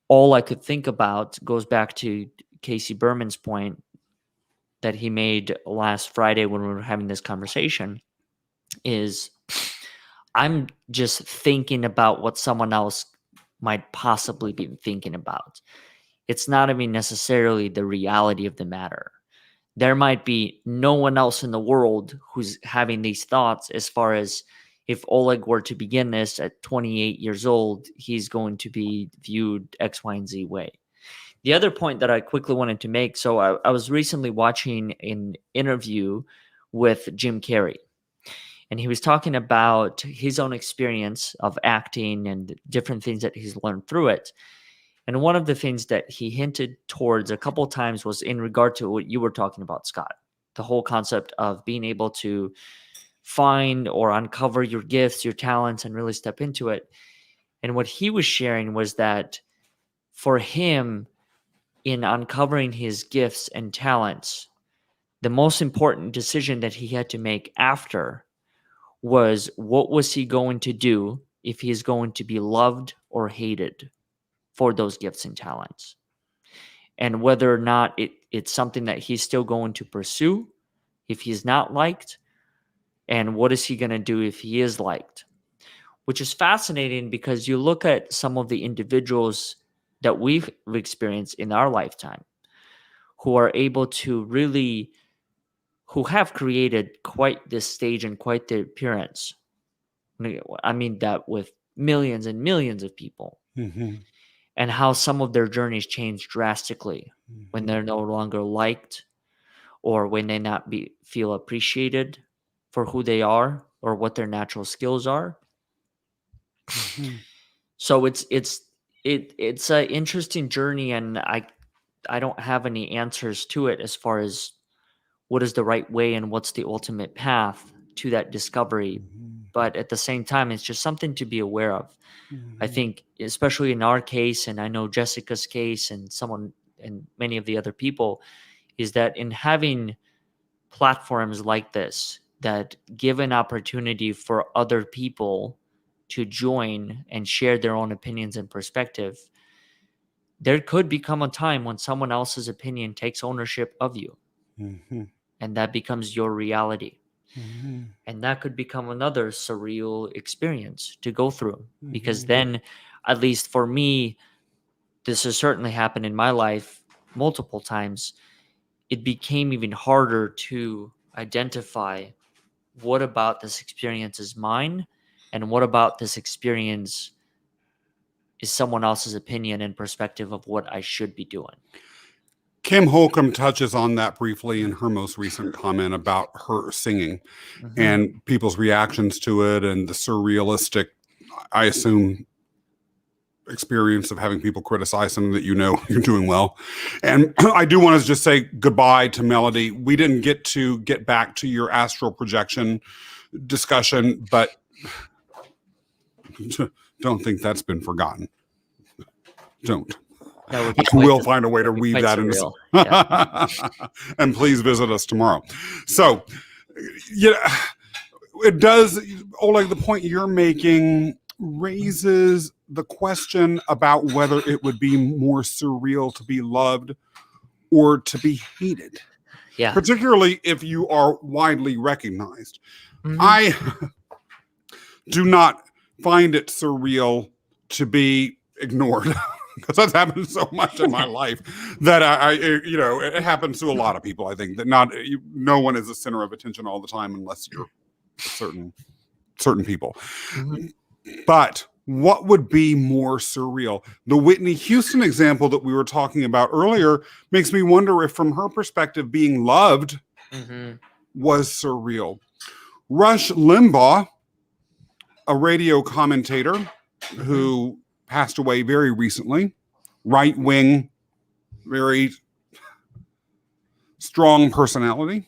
all I could think about goes back to Casey Berman's point that he made last Friday when we were having this conversation is I'm just thinking about what someone else might possibly be thinking about. It's not even necessarily the reality of the matter. There might be no one else in the world who's having these thoughts, as far as if Oleg were to begin this at 28 years old, he's going to be viewed X, Y, and Z way. The other point that I quickly wanted to make, so I was recently watching an interview with Jim Carrey, and he was talking about his own experience of acting and different things that he's learned through it. And one of the things that he hinted towards a couple of times was in regard to what you were talking about, Scott, the whole concept of being able to find or uncover your gifts, your talents, and really step into it. And what he was sharing was that for him, in uncovering his gifts and talents, the most important decision that he had to make after was, what was he going to do if he is going to be loved or hated for those gifts and talents, and whether or not it's something that he's still going to pursue if he's not liked, and what is he going to do if he is liked, which is fascinating because you look at some of the individuals that we've experienced in our lifetime who are able to who have created quite this stage and quite the appearance. I mean that with millions and millions of people, Mm-hmm. and how some of their journeys change drastically when they're no longer liked, or when they not feel appreciated for who they are or what their natural skills are. Mm-hmm. So it's an interesting journey, and I don't have any answers to it as far as what is the right way and what's the ultimate path to that discovery. But at the same time, it's just something to be aware of. I Mm-hmm. think, especially in our case, and I know Jessica's case, and many of the other people, is that in having platforms like this that give an opportunity for other people to join and share their own opinions and perspective, there could become a time when someone else's opinion takes ownership of you, Mm-hmm. and that becomes your reality. Mm-hmm. And that could become another surreal experience to go through, because Mm-hmm. then, at least for me, this has certainly happened in my life multiple times. It became even harder to identify what about this experience is mine, and what about this experience is someone else's opinion and perspective of what I should be doing. Kim Holcomb touches on that briefly in her most recent comment about her singing and people's reactions to it, and the surrealistic, I assume, experience of having people criticize something that you're doing well. And I do want to just say goodbye to Melody. We didn't get back to your astral projection discussion, but don't think that's been forgotten. Don't. That would be We'll find a way to weave that in. Yeah. And please visit us tomorrow. So, it does, Oleg, the point you're making raises the question about whether it would be more surreal to be loved or to be hated. Yeah. Particularly if you are widely recognized. Mhm. I do not find it surreal to be ignored, because that's happened so much in my life that it happens to a lot of people. I think that no one is the center of attention all the time unless you're certain people. Mhm. But what would be more surreal? The Whitney Houston example that we were talking about earlier makes me wonder if, from her perspective, being loved was surreal. Rush Limbaugh, a radio commentator who passed away very recently, right-wing, very strong personality,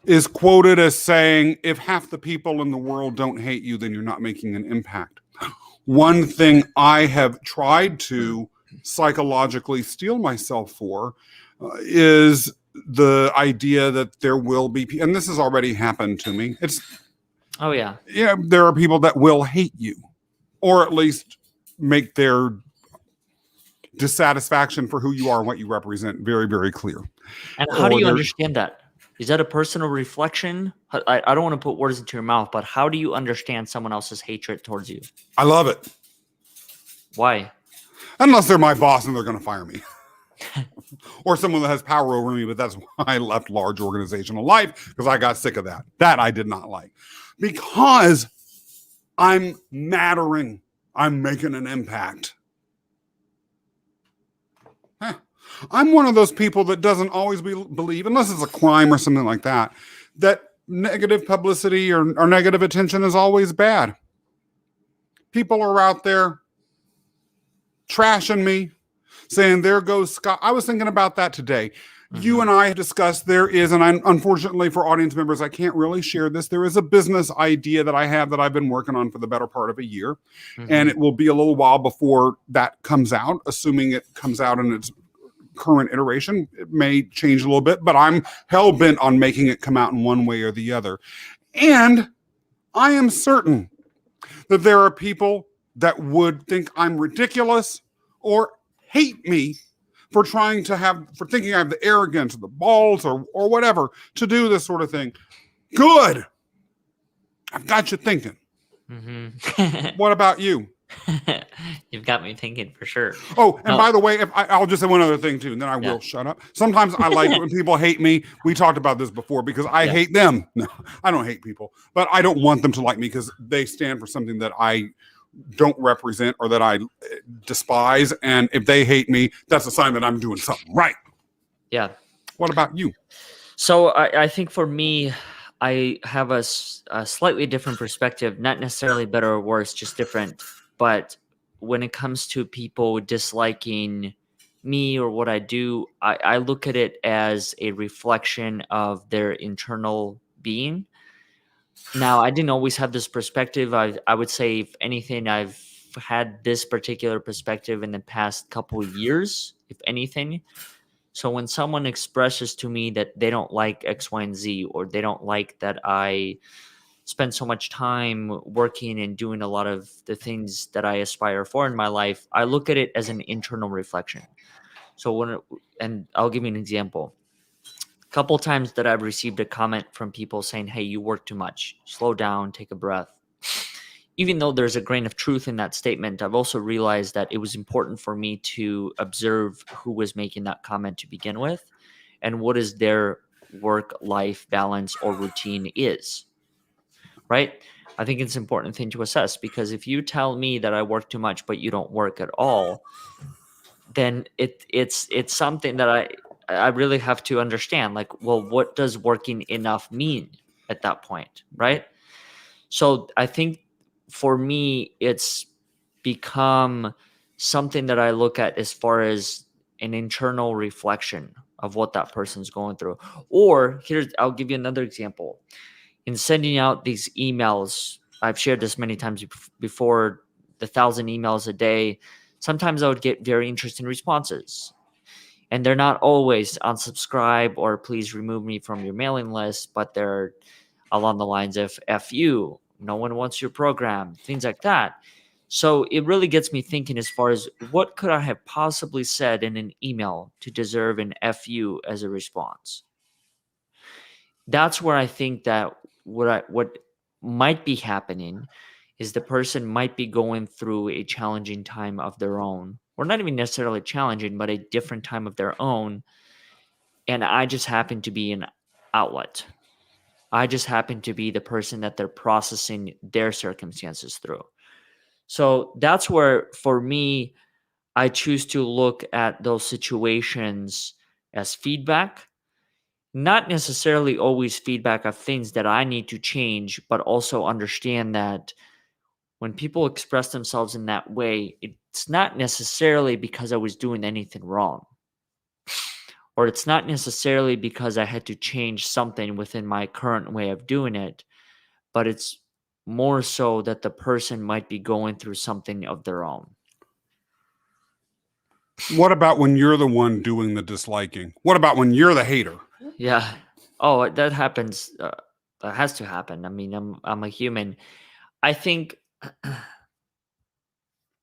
is quoted as saying, if half the people in the world don't hate you, then you're not making an impact. One thing I have tried to psychologically steel myself for is the idea that there will be, and this has already happened to me. There are people that will hate you, or at least make their dissatisfaction for who you are and what you represent very, very clear. And how do you understand that? Is that a personal reflection? I don't want to put words into your mouth, but how do you understand someone else's hatred towards you? I love it. Why? Unless they're my boss and they're going to fire me. Or someone that has power over me, but that's why I left large organizational life, because I got sick of that. That I did not like. Because I'm mattering. I'm making an impact. I'm one of those people that doesn't always believe, unless it's a crime or something like that negative publicity or negative attention is always bad. People are out there trashing me, saying, there goes Scott. I was thinking about that today. You and I have discussed there is, and unfortunately for audience members, I can't really share this. There is a business idea that I have that I've been working on for the better part of a year. And it will be a little while before that comes out, assuming it comes out in its current iteration. It may change a little bit, but I'm hell-bent on making it come out in one way or the other. And I am certain that there are people that would think I'm ridiculous or hate me for thinking I have the arrogance or the balls or whatever to do this sort of thing. Good. I've got you thinking. What about you? You've got me thinking for sure. Oh, and No, by the way, I'll just say one other thing too, and then I yeah, will shut up. Sometimes I like it when people hate me. We talked about this before because I yeah, hate them. No, I don't hate people, but I don't want them to like me because they stand for something that I don't represent or that I despise. And if they hate me, that's a sign that I'm doing something right. yeah. What about you? So I think for me, I have a slightly different perspective, not necessarily better or worse, just different. But when it comes to people disliking me or what I do, I look at it as a reflection of their internal being. Now, I didn't always have this perspective. I would say, if anything, I've had this particular perspective in the past couple years, if anything. So when someone expresses to me that they don't like X, Y, and Z, or they don't like that I spend so much time working and doing a lot of the things that I aspire for in my life, I look at it as an internal reflection. So and I'll give you an example. A couple times that I've received a comment from people saying, "Hey, you work too much. Slow down, take a breath." Even though there's a grain of truth in that statement, I've also realized that it was important for me to observe who was making that comment to begin with and what is their work life balance or routine is, right? I think it's an important thing to assess, because if you tell me that I work too much but you don't work at all, then it's something that I really have to understand, like, well, what does working enough mean at that point, right? So I think for me, it's become something that I look at as far as an internal reflection of what that person's going through. Or I'll give you another example. In sending out these emails, I've shared this many times before, the 1,000 emails a day. Sometimes I would get very interesting responses. And they're not always unsubscribe or please remove me from your mailing list, but they're along the lines of F you, no one wants your program, things like that. So it really gets me thinking as far as what could I have possibly said in an email to deserve an F you as a response. That's where I think that what might be happening is the person might be going through a challenging time of their own, or not even necessarily challenging, but a different time of their own. And I just happen to be an outlet. I just happen to be the person that they're processing their circumstances through. So that's where, for me, I choose to look at those situations as feedback, not necessarily always feedback of things that I need to change, but also understand that when people express themselves in that way, it's not necessarily because I was doing anything wrong, or it's not necessarily because I had to change something within my current way of doing it, but it's more so that the person might be going through something of their own. What about when you're the one doing the disliking? What about when you're the hater? Yeah. Oh, that happens. That has to happen. I mean, I'm a human. I think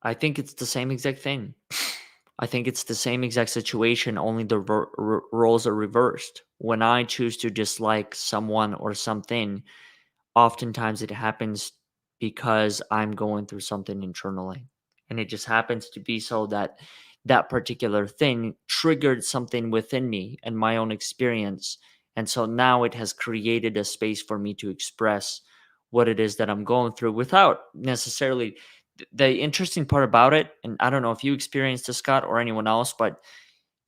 I think it's the same exact thing. I think it's the same exact situation, only the roles are reversed. When I choose to dislike someone or something, oftentimes it happens because I'm going through something internally. And it just happens to be so that that particular thing triggered something within me and my own experience. And so now it has created a space for me to express what it is that I'm going through without necessarily. The interesting part about it, and I don't know if you experienced this, Scott, or anyone else, but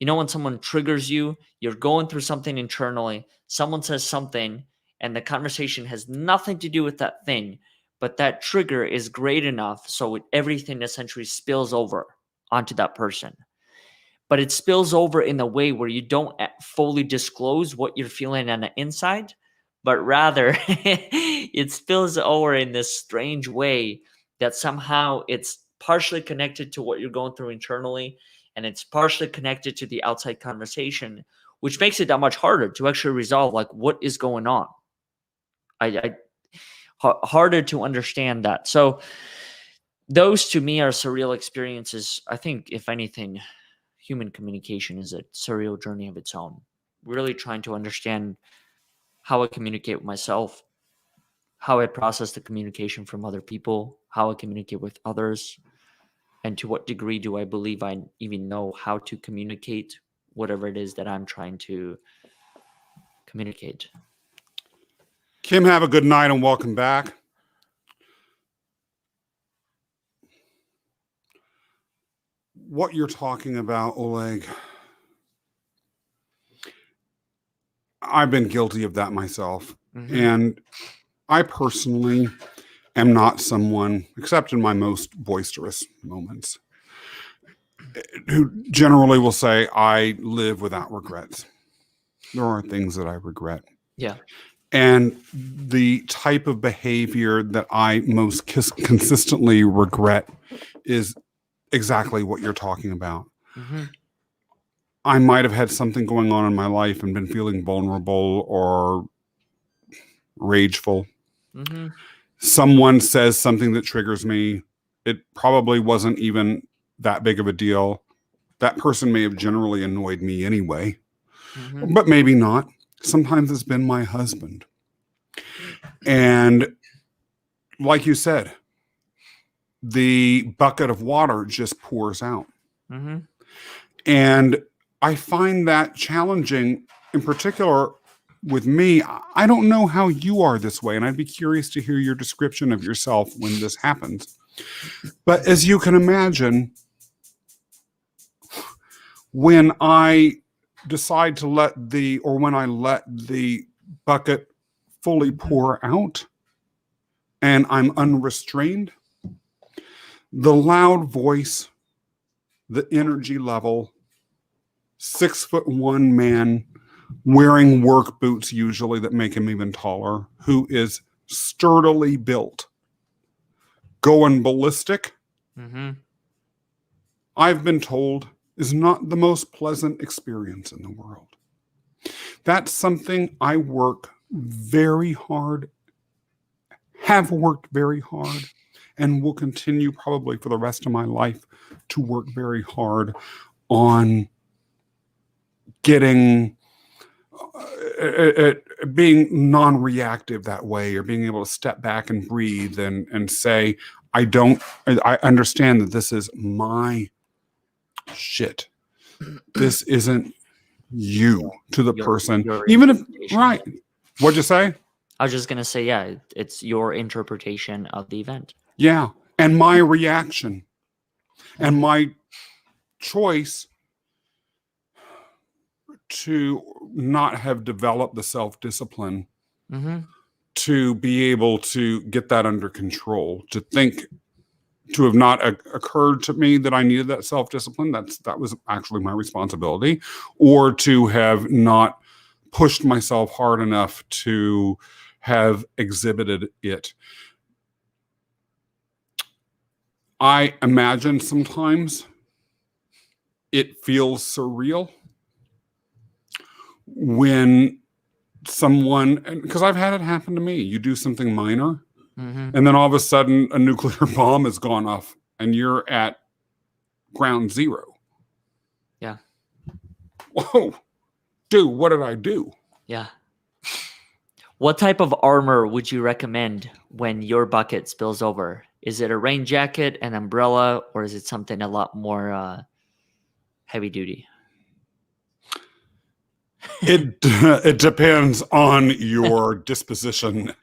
when someone triggers you, you're going through something internally, someone says something, and the conversation has nothing to do with that thing, but that trigger is great enough so everything essentially spills over onto that person. But it spills over in a way where you don't fully disclose what you're feeling on the inside, but rather it spills over in this strange way that somehow it's partially connected to what you're going through internally, and it's partially connected to the outside conversation, which makes it that much harder to actually resolve, like, what is going on. Harder to understand that. So those to me are surreal experiences. I think, if anything, human communication is a surreal journey of its own. Really trying to understand how I communicate with myself, how I process the communication from other people, how I communicate with others. And to what degree do I believe I even know how to communicate whatever it is that I'm trying to communicate? Kim, have a good night and welcome back. What you're talking about, Oleg, I've been guilty of that myself. Mm-hmm. And I personally am not someone, except in my most boisterous moments, who generally will say, I live without regrets. There are things that I regret. Yeah. And the type of behavior that I most consistently regret is exactly what you're talking about. Mm-hmm. I might have had something going on in my life and been feeling vulnerable or rageful. Mm-hmm. Someone says something that triggers me. It probably wasn't even that big of a deal. That person may have generally annoyed me anyway, but maybe not. Sometimes it's been my husband. And like you said, the bucket of water just pours out. Mm-hmm. And I find that challenging, in particular with me. I don't know how you are this way, and I'd be curious to hear your description of yourself when this happens. But as you can imagine, when I decide to let when I let the bucket fully pour out and I'm unrestrained, the loud voice, the energy level, 6'1" man wearing work boots usually that make him even taller, who is sturdily built, going ballistic, I've been told is not the most pleasant experience in the world. That's something I work very hard, have worked very hard, and will continue probably for the rest of my life to work very hard on getting being non-reactive that way, or being able to step back and breathe and say, I understand that this is my shit. This isn't you to the person. Even if, right. What'd you say? I was just going to say, yeah, it's your interpretation of the event. Yeah. And my reaction and my choice to not have developed the self-discipline to be able to get that under control, to have not occurred to me that I needed that self-discipline. That was actually my responsibility, or to have not pushed myself hard enough to have exhibited it. I imagine sometimes it feels surreal when someone, because I've had it happen to me, you do something minor, and then all of a sudden a nuclear bomb has gone off and you're at ground zero. Yeah. Whoa, dude, what did I do? Yeah. What type of armor would you recommend when your bucket spills over? Is it a rain jacket, an umbrella, or is it something a lot more heavy duty? It depends on your disposition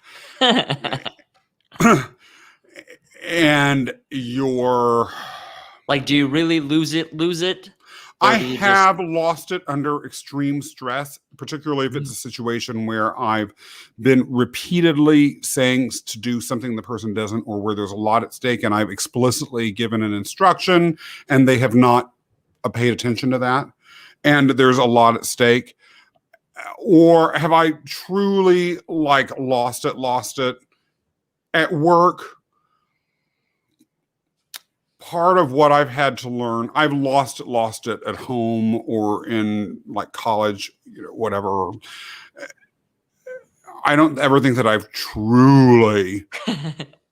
and your, like, do you really lose it? I have lost it under extreme stress, particularly if it's a situation where I've been repeatedly saying to do something the person doesn't, or where there's a lot at stake and I've explicitly given an instruction and they have not paid attention to that, and there's a lot at stake. Or have I truly lost it at work? Part of what I've had to learn, I've lost it at home or in college, whatever. I don't ever think that I've truly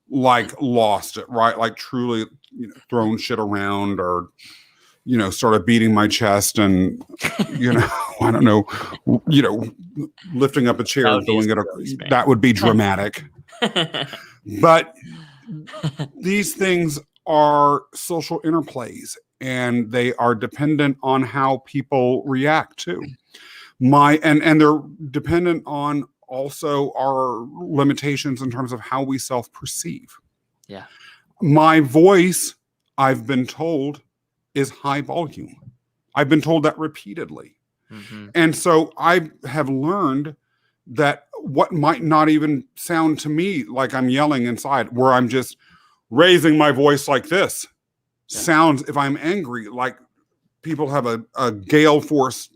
lost it, right? Truly, thrown shit around or, started beating my chest and, I don't know, lifting up a chair and throwing it. That would be dramatic. But these things are social interplays, and they are dependent on how people react to and they're dependent on also our limitations in terms of how we self-perceive. Yeah. My voice, I've been told, is high volume. I've been told that repeatedly. Mm-hmm. And so I have learned that what might not even sound to me like I'm yelling inside, where I'm just raising my voice like this, sounds, if I'm angry, like people have a gale force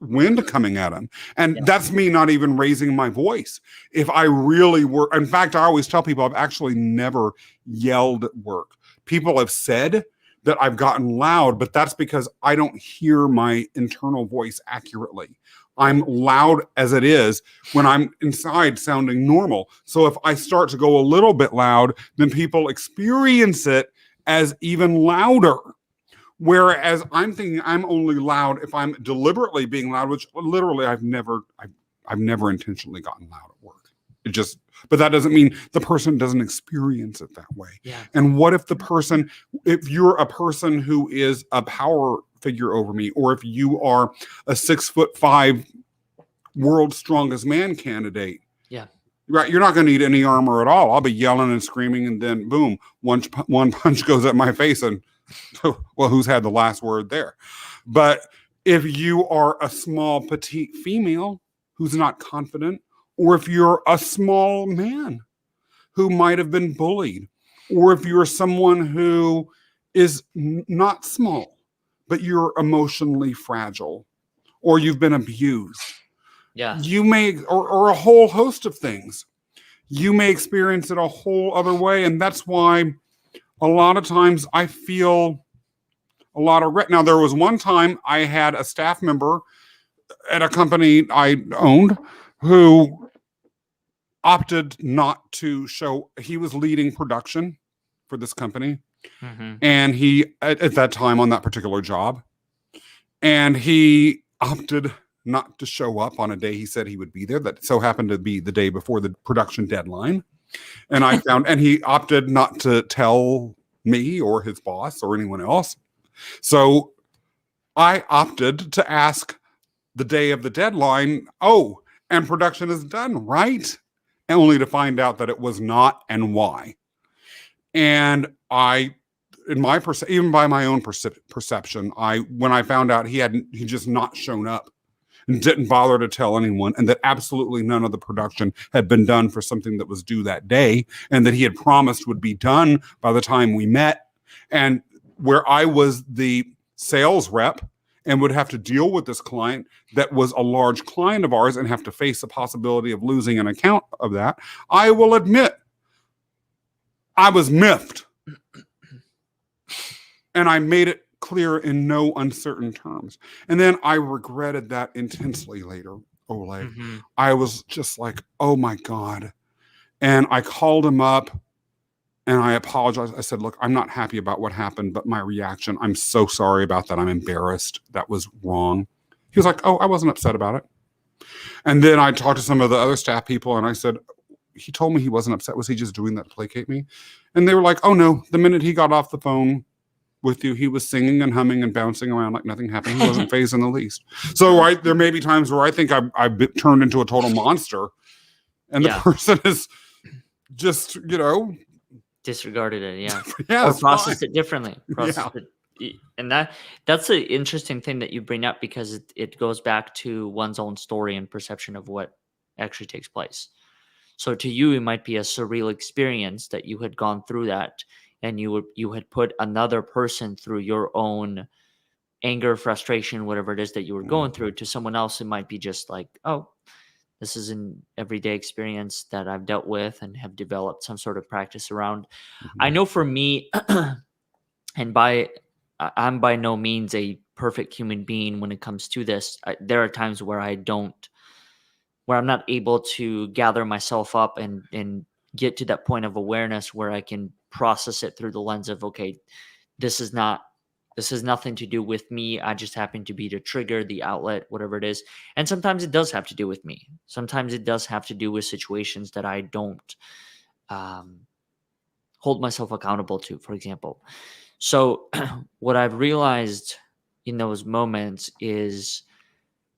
wind coming at them. And that's me not even raising my voice. If I really were, in fact, I always tell people I've actually never yelled at work. People have said that I've gotten loud, but that's because I don't hear my internal voice accurately. I'm loud as it is when I'm inside sounding normal. So if I start to go a little bit loud, then people experience it as even louder. Whereas I'm thinking I'm only loud if I'm deliberately being loud, which literally I've never intentionally gotten loud at work. But that doesn't mean the person doesn't experience it that way. Yeah. And what if if you're a person who is a power figure over me, or if you are a 6'5" world's strongest man candidate, right? You're not going to need any armor at all. I'll be yelling and screaming, and then boom, one punch goes at my face, and well, who's had the last word there? But if you are a small, petite female who's not confident, or if you're a small man who might have been bullied, or if you're someone who is not small, but you're emotionally fragile, or you've been abused, you may, or a whole host of things, you may experience it a whole other way. And that's why a lot of times I feel a lot of now, there was one time I had a staff member at a company I owned who opted not to show. He was leading production for this company. Mm-hmm. And he, at that time on that particular job, and he opted not to show up on a day he said he would be there. That so happened to be the day before the production deadline. And I found, and he opted not to tell me or his boss or anyone else. So I opted to ask the day of the deadline, oh, and production is done, right? And only to find out that it was not, and why. And I, in my even by my own perception, when I found out he just not shown up and didn't bother to tell anyone, and that absolutely none of the production had been done for something that was due that day, and that he had promised would be done by the time we met, and where I was the sales rep and would have to deal with this client that was a large client of ours and have to face the possibility of losing an account of that, I will admit I was miffed. And I made it clear in no uncertain terms. And then I regretted that intensely later, Oleg. Mm-hmm. I was just like, oh my God. And I called him up and I apologized. I said, look, I'm not happy about what happened, but my reaction, I'm so sorry about that. I'm embarrassed. That was wrong. He was like, oh, I wasn't upset about it. And then I talked to some of the other staff people and I said, he told me he wasn't upset. Was he just doing that to placate me? And they were like, oh no, the minute he got off the phone with you, he was singing and humming and bouncing around like nothing happened. He wasn't phased in the least. So there may be times where I think I've turned into a total monster, and the person is just, disregarded it. Yeah, or processed it differently. And that's an interesting thing that you bring up, because it goes back to one's own story and perception of what actually takes place. So to you, it might be a surreal experience that you had gone through that, and you had put another person through your own anger, frustration, whatever it is that you were going through. To someone else, it might be just like, oh, this is an everyday experience that I've dealt with and have developed some sort of practice around. Mm-hmm. I know for me, and I'm by no means a perfect human being when it comes to this. There are times where where I'm not able to gather myself up and get to that point of awareness where I can process it through the lens of, okay, this has nothing to do with me. I just happen to be the trigger, the outlet, whatever it is. And sometimes it does have to do with me. Sometimes it does have to do with situations that I don't hold myself accountable to, for example. So what I've realized in those moments is,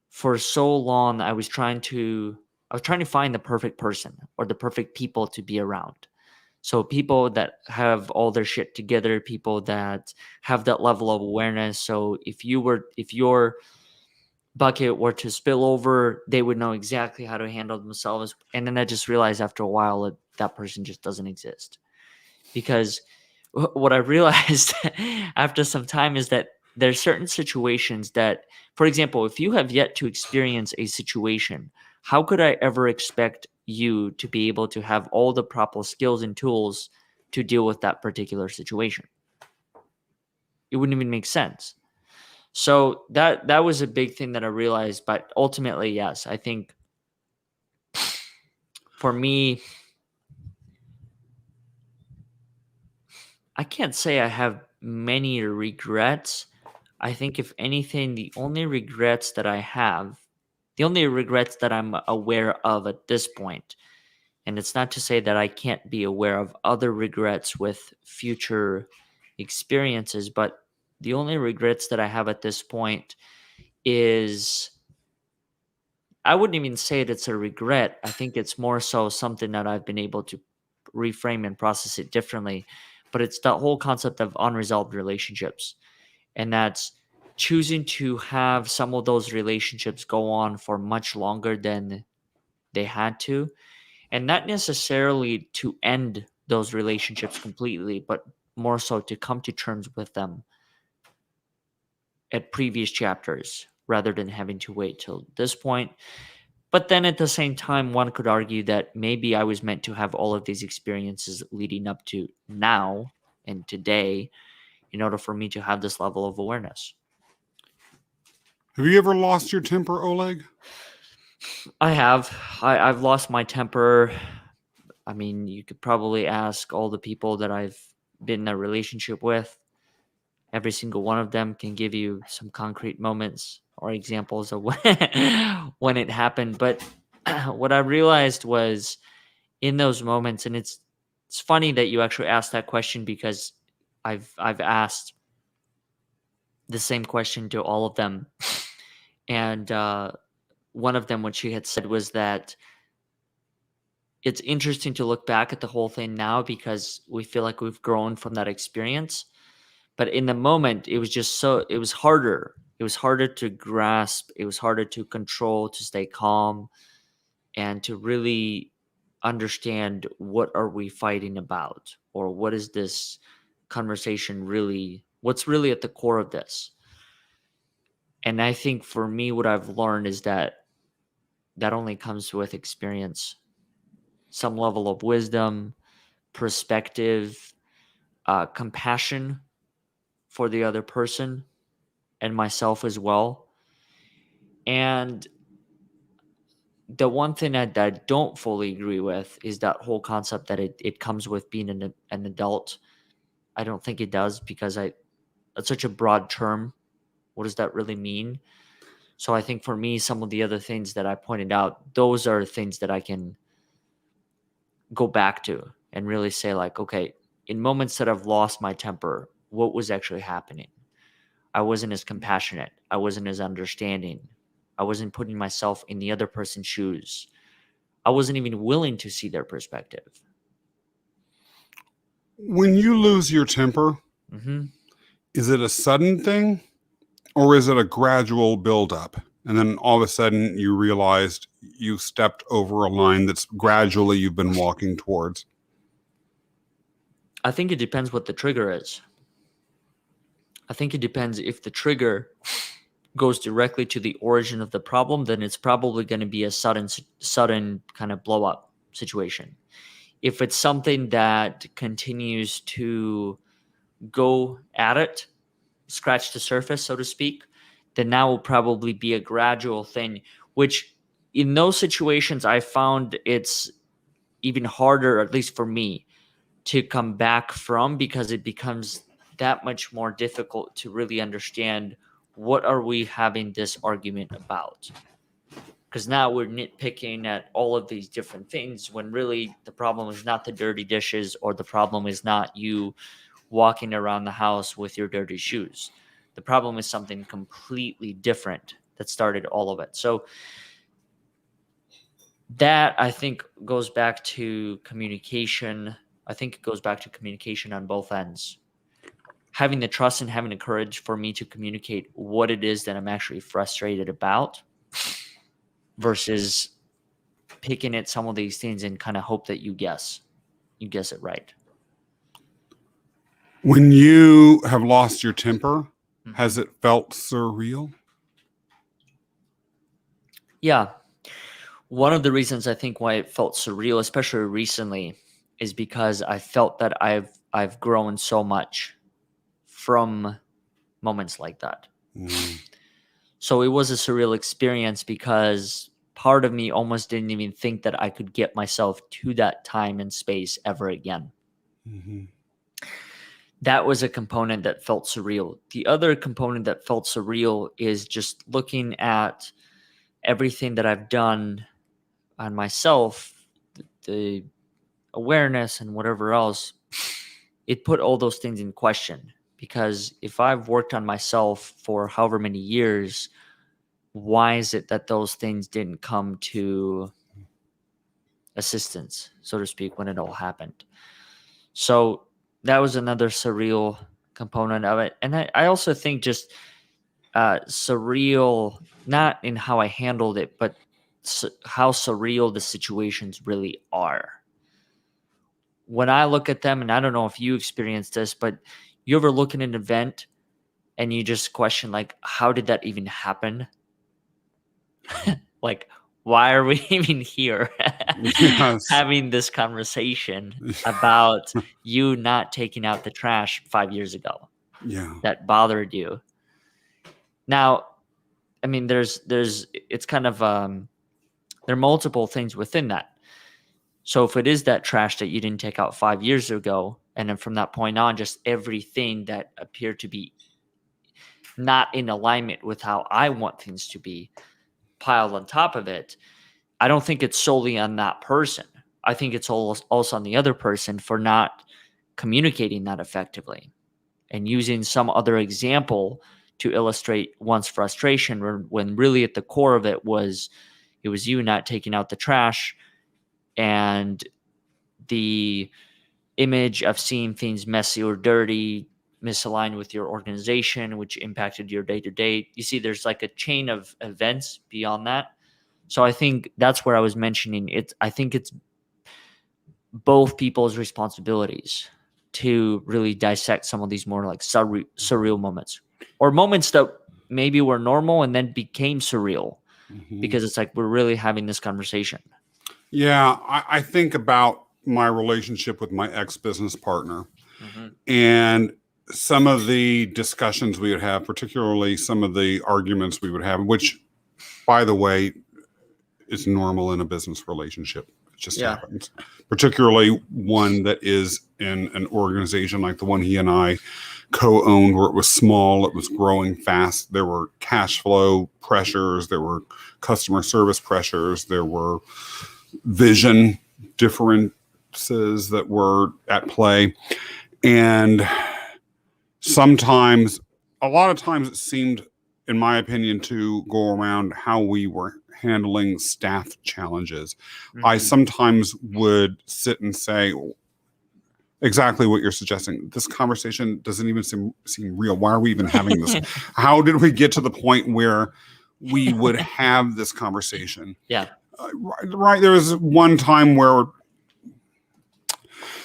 for so long I was trying to find the perfect person or the perfect people to be around. So people that have all their shit together, people that have that level of awareness. So if your bucket were to spill over, they would know exactly how to handle themselves. And then I just realized after a while that that person just doesn't exist. Because what I realized after some time is that there's certain situations that, for example, if you have yet to experience a situation, how could I ever expect you to be able to have all the proper skills and tools to deal with that particular situation? It wouldn't even make sense. So that was a big thing that I realized. But ultimately, yes, I think for me, I can't say I have many regrets. I think if anything, the only regrets that I'm aware of at this point, and it's not to say that I can't be aware of other regrets with future experiences, but the only regrets that I have at this point is, I wouldn't even say it's a regret. I think it's more so something that I've been able to reframe and process it differently. But it's the whole concept of unresolved relationships. And that's choosing to have some of those relationships go on for much longer than they had to. And not necessarily to end those relationships completely, but more so to come to terms with them at previous chapters rather than having to wait till this point. But then at the same time, one could argue that maybe I was meant to have all of these experiences leading up to now and today in order for me to have this level of awareness. Have you ever lost your temper, Oleg? I have. I've lost my temper. I mean, you could probably ask all the people that I've been in a relationship with. Every single one of them can give you some concrete moments or examples of when it happened. But what I realized was in those moments, and it's funny that you actually asked that question, because I've asked the same question to all of them, and one of them, what she had said was that it's interesting to look back at the whole thing now because we feel like we've grown from that experience. But in the moment, it was harder. It was harder to grasp. It was harder to control, to stay calm, and to really understand what are we fighting about, or what is this conversation really, what's really at the core of this. And I think for me, what I've learned is that that only comes with experience, some level of wisdom, perspective, compassion for the other person and myself as well. And the one thing that I don't fully agree with is that whole concept that it comes with being an adult. I don't think it does, because it's such a broad term. What does that really mean? So I think for me, some of the other things that I pointed out, those are things that I can go back to and really say, like, okay, in moments that I've lost my temper, what was actually happening? I wasn't as compassionate. I wasn't as understanding. I wasn't putting myself in the other person's shoes. I wasn't even willing to see their perspective. When you lose your temper, Mm-hmm. is it a sudden thing or is it a gradual buildup? And then all of a sudden you realized you stepped over a line that's gradually you've been walking towards. I think it depends what the trigger is. I think it depends. If the trigger goes directly to the origin of the problem, then it's probably going to be a sudden kind of blow up situation. If it's something that continues to go at it, scratch the surface, so to speak, then that will probably be a gradual thing, which in those situations I found it's even harder, at least for me, to come back from, because it becomes that much more difficult to really understand what are we having this argument about. because now we're nitpicking at all of these different things when really the problem is not the dirty dishes, or the problem is not you walking around the house with your dirty shoes. The problem is something completely different that started all of it. So that, I think, goes back to communication. I think it goes back to communication on both ends. Having the trust and having the courage for me to communicate what it is that I'm actually frustrated about, versus picking at some of these things and kind of hope that you guess it right. When you have lost your temper, Mhm. has it felt surreal? Yeah. One of the reasons I think why it felt surreal, especially recently, is because I felt that I've grown so much from moments like that. So it was a surreal experience because part of me almost didn't even think that I could get myself to that time and space ever again. Mm-hmm. That was a component that felt surreal. The other component that felt surreal is just looking at everything that I've done on myself, the awareness and whatever else. It put all those things in question, because if I've worked on myself for however many years, why is it that those things didn't come to assistance, so to speak, when it all happened? So that was another surreal component of it. And I also think just surreal, not in how I handled it, but how surreal the situations really are. When I look at them, and I don't know if you experienced this, but you ever look at an event and you just question, like, how did that even happen? Like, why are we even here Yes. having this conversation about you not taking out the trash 5 years ago Yeah. that bothered you? Now, I mean, it's kind of, there are multiple things within that. So if it is that trash that you didn't take out 5 years ago, and then from that point on, just everything that appeared to be not in alignment with how I want things to be piled on top of it, I don't think it's solely on that person. I think it's also on the other person for not communicating that effectively and using some other example to illustrate one's frustration, when really at the core of it was you not taking out the trash, and the image of seeing things messy or dirty misaligned with your organization, which impacted your day-to-day. You see, there's like a chain of events beyond that. So I think that's where I was mentioning it. I think it's both people's responsibilities to really dissect some of these more like surreal moments, or moments that maybe were normal and then became surreal, Mm-hmm. because it's like we're really having this conversation. Yeah, I think about my relationship with my ex-business partner, Mm-hmm. and some of the discussions we would have, particularly some of the arguments we would have, which, by the way, is normal in a business relationship. It just happens. Particularly one that is in an organization like the one he and I co-owned, where it was small, it was growing fast. There were cash flow pressures, there were customer service pressures, there were vision differences that were at play. And a lot of times it seemed, in my opinion, to go around how we were handling staff challenges. Mm-hmm. I sometimes would sit and say exactly what you're suggesting. This conversation doesn't even seem real. Why are we even having this? How did we get to the point where we would have this conversation? Yeah. Right. There was one time where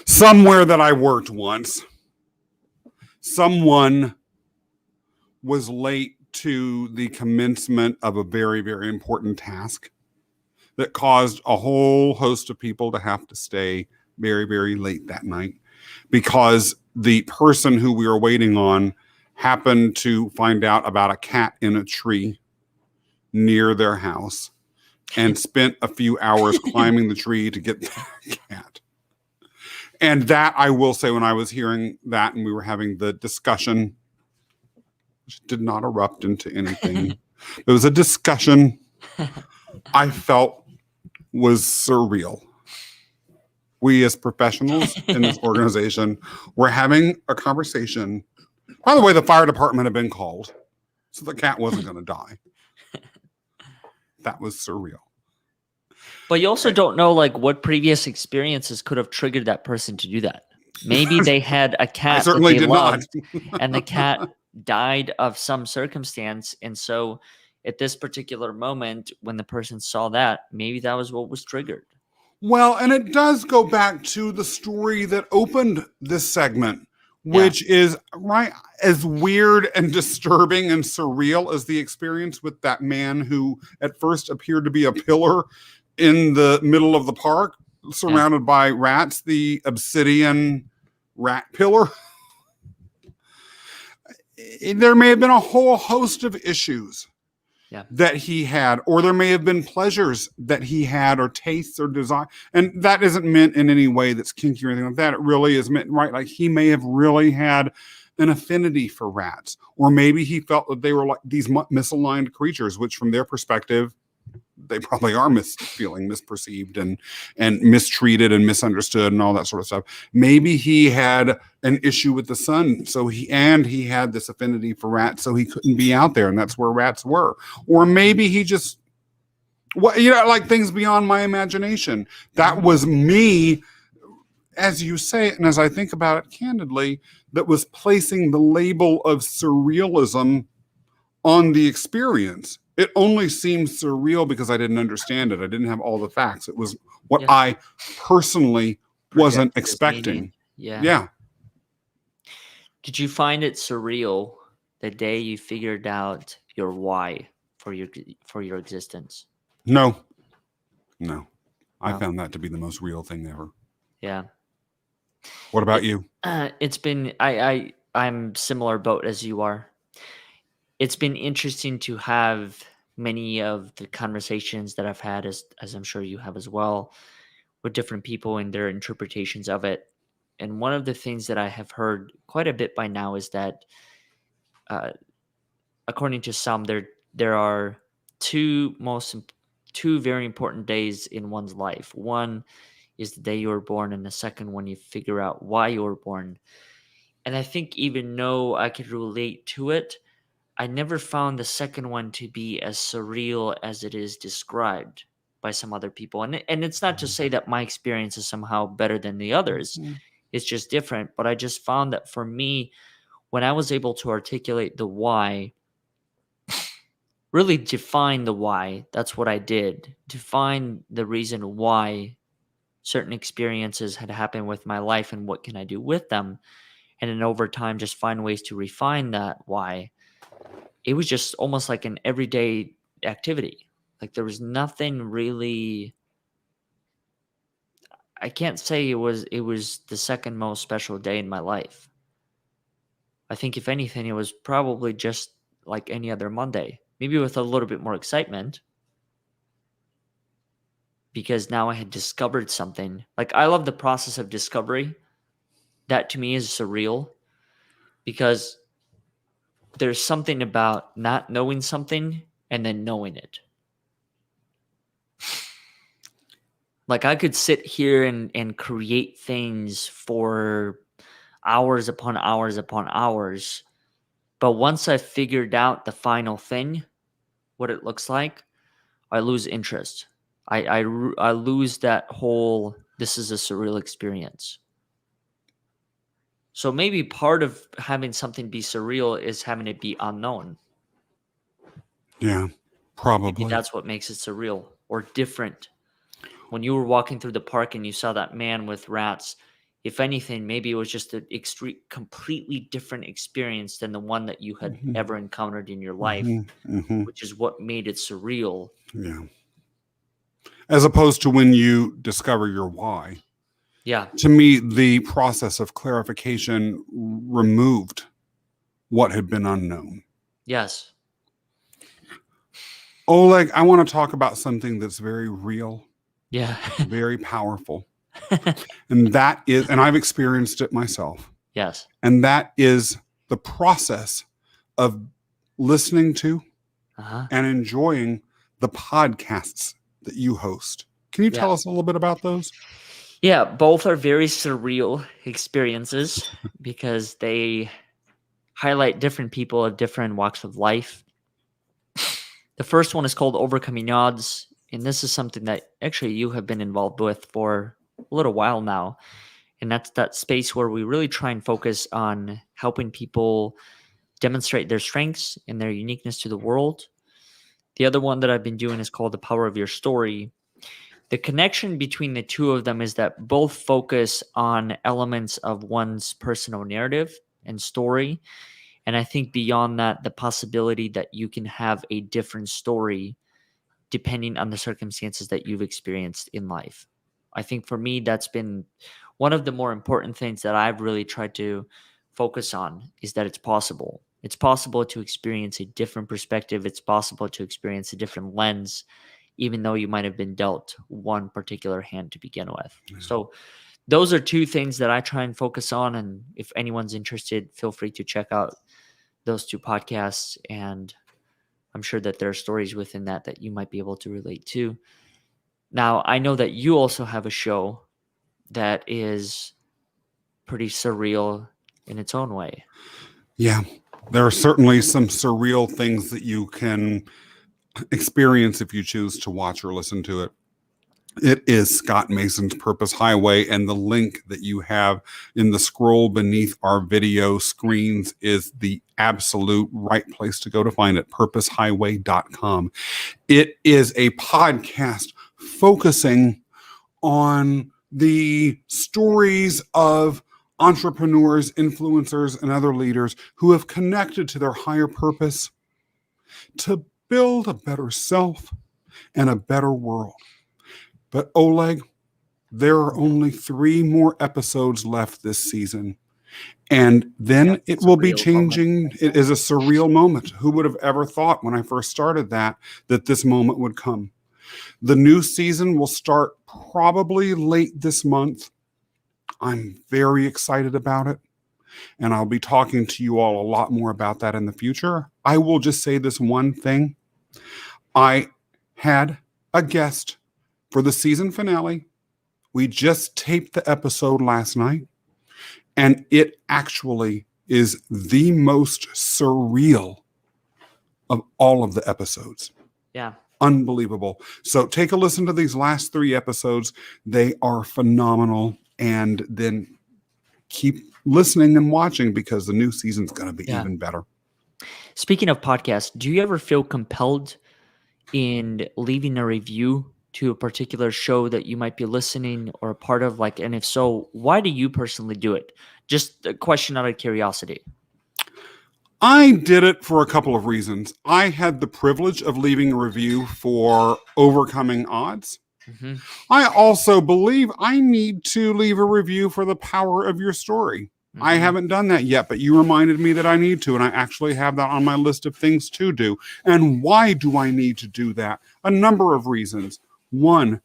somewhere that I worked once, someone was late to the commencement of a very, very important task that caused a whole host of people to have to stay very, very late that night, because the person who we were waiting on happened to find out about a cat in a tree near their house and spent a few hours climbing the tree to get the cat. And that, I will say, when I was hearing that and we were having the discussion, which did not erupt into anything, there was a discussion. I felt was surreal. We as professionals in this organization were having a conversation. By the way, the fire department had been called, so the cat wasn't going to die. That was surreal. But you also don't know like what previous experiences could have triggered that person to do that. Maybe they had a cat that certainly they did not. loved, and the cat died of some circumstance. And so at this particular moment, when the person saw that, maybe that was what was triggered. Well, and it does go back to the story that opened this segment, which is right as weird and disturbing and surreal as the experience with that man who at first appeared to be a pillar in the middle of the park, surrounded by rats, the obsidian rat pillar. There may have been a whole host of issues that he had, or there may have been pleasures that he had, or tastes or desire. And that isn't meant in any way that's kinky or anything like that. It really is meant, right? Like he may have really had an affinity for rats, or maybe he felt that they were like these misaligned creatures, which from their perspective, they probably are feeling misperceived and mistreated and misunderstood and all that sort of stuff. Maybe he had an issue with the sun, so he had this affinity for rats, so he couldn't be out there, and that's where rats were. Or maybe he just, like things beyond my imagination. That was me, as you say it, and as I think about it candidly, that was placing the label of surrealism on the experience. It only seemed surreal because I didn't understand it. I didn't have all the facts. It was what I personally wasn't expecting. Yeah. Did you find it surreal the day you figured out your why for your existence? No. I found that to be the most real thing ever. Yeah. What about you? It's been I'm similar boat as you are. It's been interesting to have many of the conversations that I've had, as I'm sure you have as well, with different people and their interpretations of it. And one of the things that I have heard quite a bit by now is that, according to some, there are two very important days in one's life. One is the day you were born, and the second one you figure out why you were born. And I think even though I could relate to it, I never found the second one to be as surreal as it is described by some other people. And it's not to say that my experience is somehow better than the others. It's just different. But I just found that for me, when I was able to articulate the why, really define the why, that's what I did. Define the reason why certain experiences had happened with my life and what can I do with them. And then over time, just find ways to refine that why. It was just almost like an everyday activity. Like there was nothing really. I can't say it was the second most special day in my life. I think if anything, it was probably just like any other Monday, maybe with a little bit more excitement, because now I had discovered something. Like I love the process of discovery. That to me is surreal, because there's something about not knowing something and then knowing it. Like I could sit here and create things for hours upon hours upon hours. But once I figured out the final thing, what it looks like, I lose interest. I lose that whole, this is a surreal experience. So maybe part of having something be surreal is having it be unknown. Yeah, probably. Maybe that's what makes it surreal or different. When you were walking through the park and you saw that man with rats, if anything, maybe it was just an completely different experience than the one that you had ever encountered in your life, which is what made it surreal. Yeah. As opposed to when you discover your why. Yeah. To me, the process of clarification removed what had been unknown. Yes. Oleg, I want to talk about something that's very real. Yeah. Very powerful. And that is, and I've experienced it myself. Yes. And that is the process of listening to and enjoying the podcasts that you host. Can you Yeah. tell us a little bit about those? Yeah, both are very surreal experiences because they highlight different people of different walks of life. The first one is called Overcoming Odds, and this is something that actually you have been involved with for a little while now. And that's that space where we really try and focus on helping people demonstrate their strengths and their uniqueness to the world. The other one that I've been doing is called The Power of Your Story. The connection between the two of them is that both focus on elements of one's personal narrative and story. And I think beyond that, the possibility that you can have a different story depending on the circumstances that you've experienced in life. I think for me, that's been one of the more important things that I've really tried to focus on is that it's possible. It's possible to experience a different perspective. It's possible to experience a different lens, even though you might have been dealt one particular hand to begin with. Yeah. So those are two things that I try and focus on. And if anyone's interested, feel free to check out those two podcasts. And I'm sure that there are stories within that you might be able to relate to. Now, I know that you also have a show that is pretty surreal in its own way. Yeah, there are certainly some surreal things that you can experience if you choose to watch or listen to it. It is Scott Mason's Purpose Highway, and the link that you have in the scroll beneath our video screens is the absolute right place to go to find it, purposehighway.com. It is a podcast focusing on the stories of entrepreneurs, influencers, and other leaders who have connected to their higher purpose to build a better self and a better world. But Oleg, there are only 3 more episodes left this season. And then it will be changing. It is a surreal moment. Who would have ever thought when I first started that this moment would come? The new season will start probably late this month. I'm very excited about it. And I'll be talking to you all a lot more about that in the future. I will just say this one thing. I had a guest for the season finale. We just taped the episode last night, and it actually is the most surreal of all of the episodes. Yeah. Unbelievable. So take a listen to these last 3 episodes. They are phenomenal. And then keep listening and watching because the new season's going to be even better. Speaking of podcasts, do you ever feel compelled in leaving a review to a particular show that you might be listening or a part of? Like, and if so, why do you personally do it? Just a question out of curiosity. I did it for a couple of reasons. I had the privilege of leaving a review for Overcoming Odds. Mm-hmm. I also believe I need to leave a review for The Power of Your Story. Mm-hmm. I haven't done that yet, but you reminded me that I need to, and I actually have that on my list of things to do. And why do I need to do that? A number of reasons. One,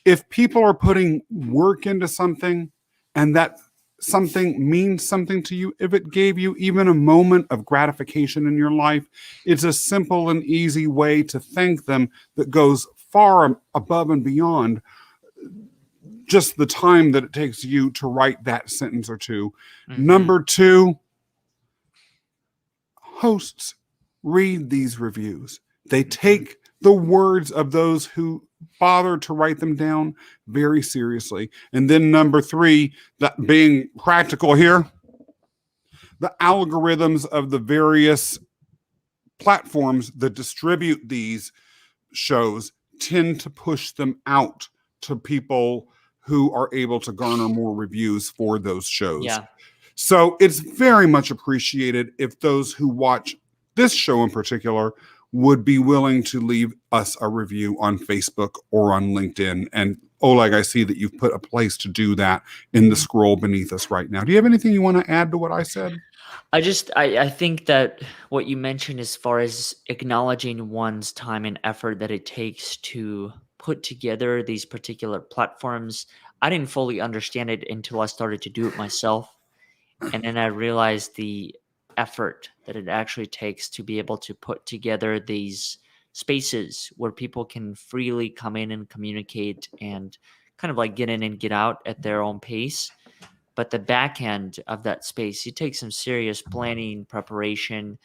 if people are putting work into something and that something means something to you, if it gave you even a moment of gratification in your life, it's a simple and easy way to thank them that goes far above and beyond just the time that it takes you to write that sentence or two. Mm-hmm. Number 2, hosts read these reviews. They take the words of those who bother to write them down very seriously. And then number 3, that being practical here, the algorithms of the various platforms that distribute these shows tend to push them out to people who are able to garner more reviews for those shows. Yeah. So it's very much appreciated if those who watch this show in particular would be willing to leave us a review on Facebook or on LinkedIn. And Oleg, I see that you've put a place to do that in the scroll beneath us right now. Do you have anything you want to add to what I said? I think that what you mentioned as far as acknowledging one's time and effort that it takes to put together these particular platforms, I didn't fully understand it until I started to do it myself. And then I realized the effort that it actually takes to be able to put together these spaces where people can freely come in and communicate and kind of like get in and get out at their own pace. But the back end of that space, you take some serious planning, preparation,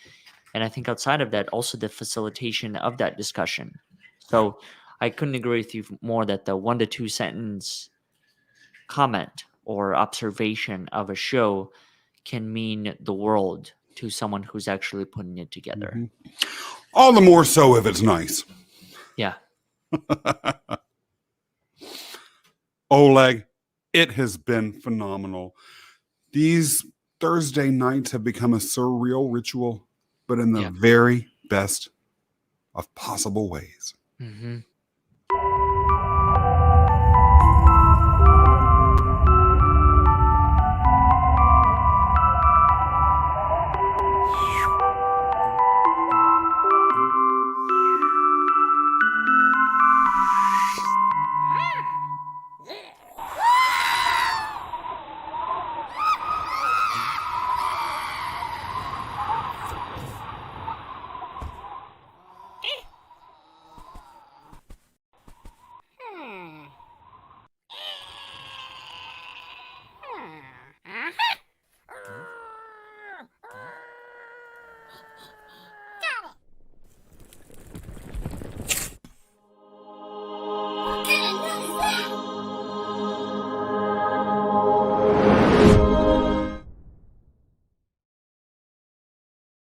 and I think outside of that, also the facilitation of that discussion. So I couldn't agree with you more that the 1 to 2 sentence comment or observation of a show can mean the world to someone who's actually putting it together. Mm-hmm. All the more so if it's nice. Yeah. Oleg, it has been phenomenal. These Thursday nights have become a surreal ritual, but in the very best of possible ways. Mm-hmm.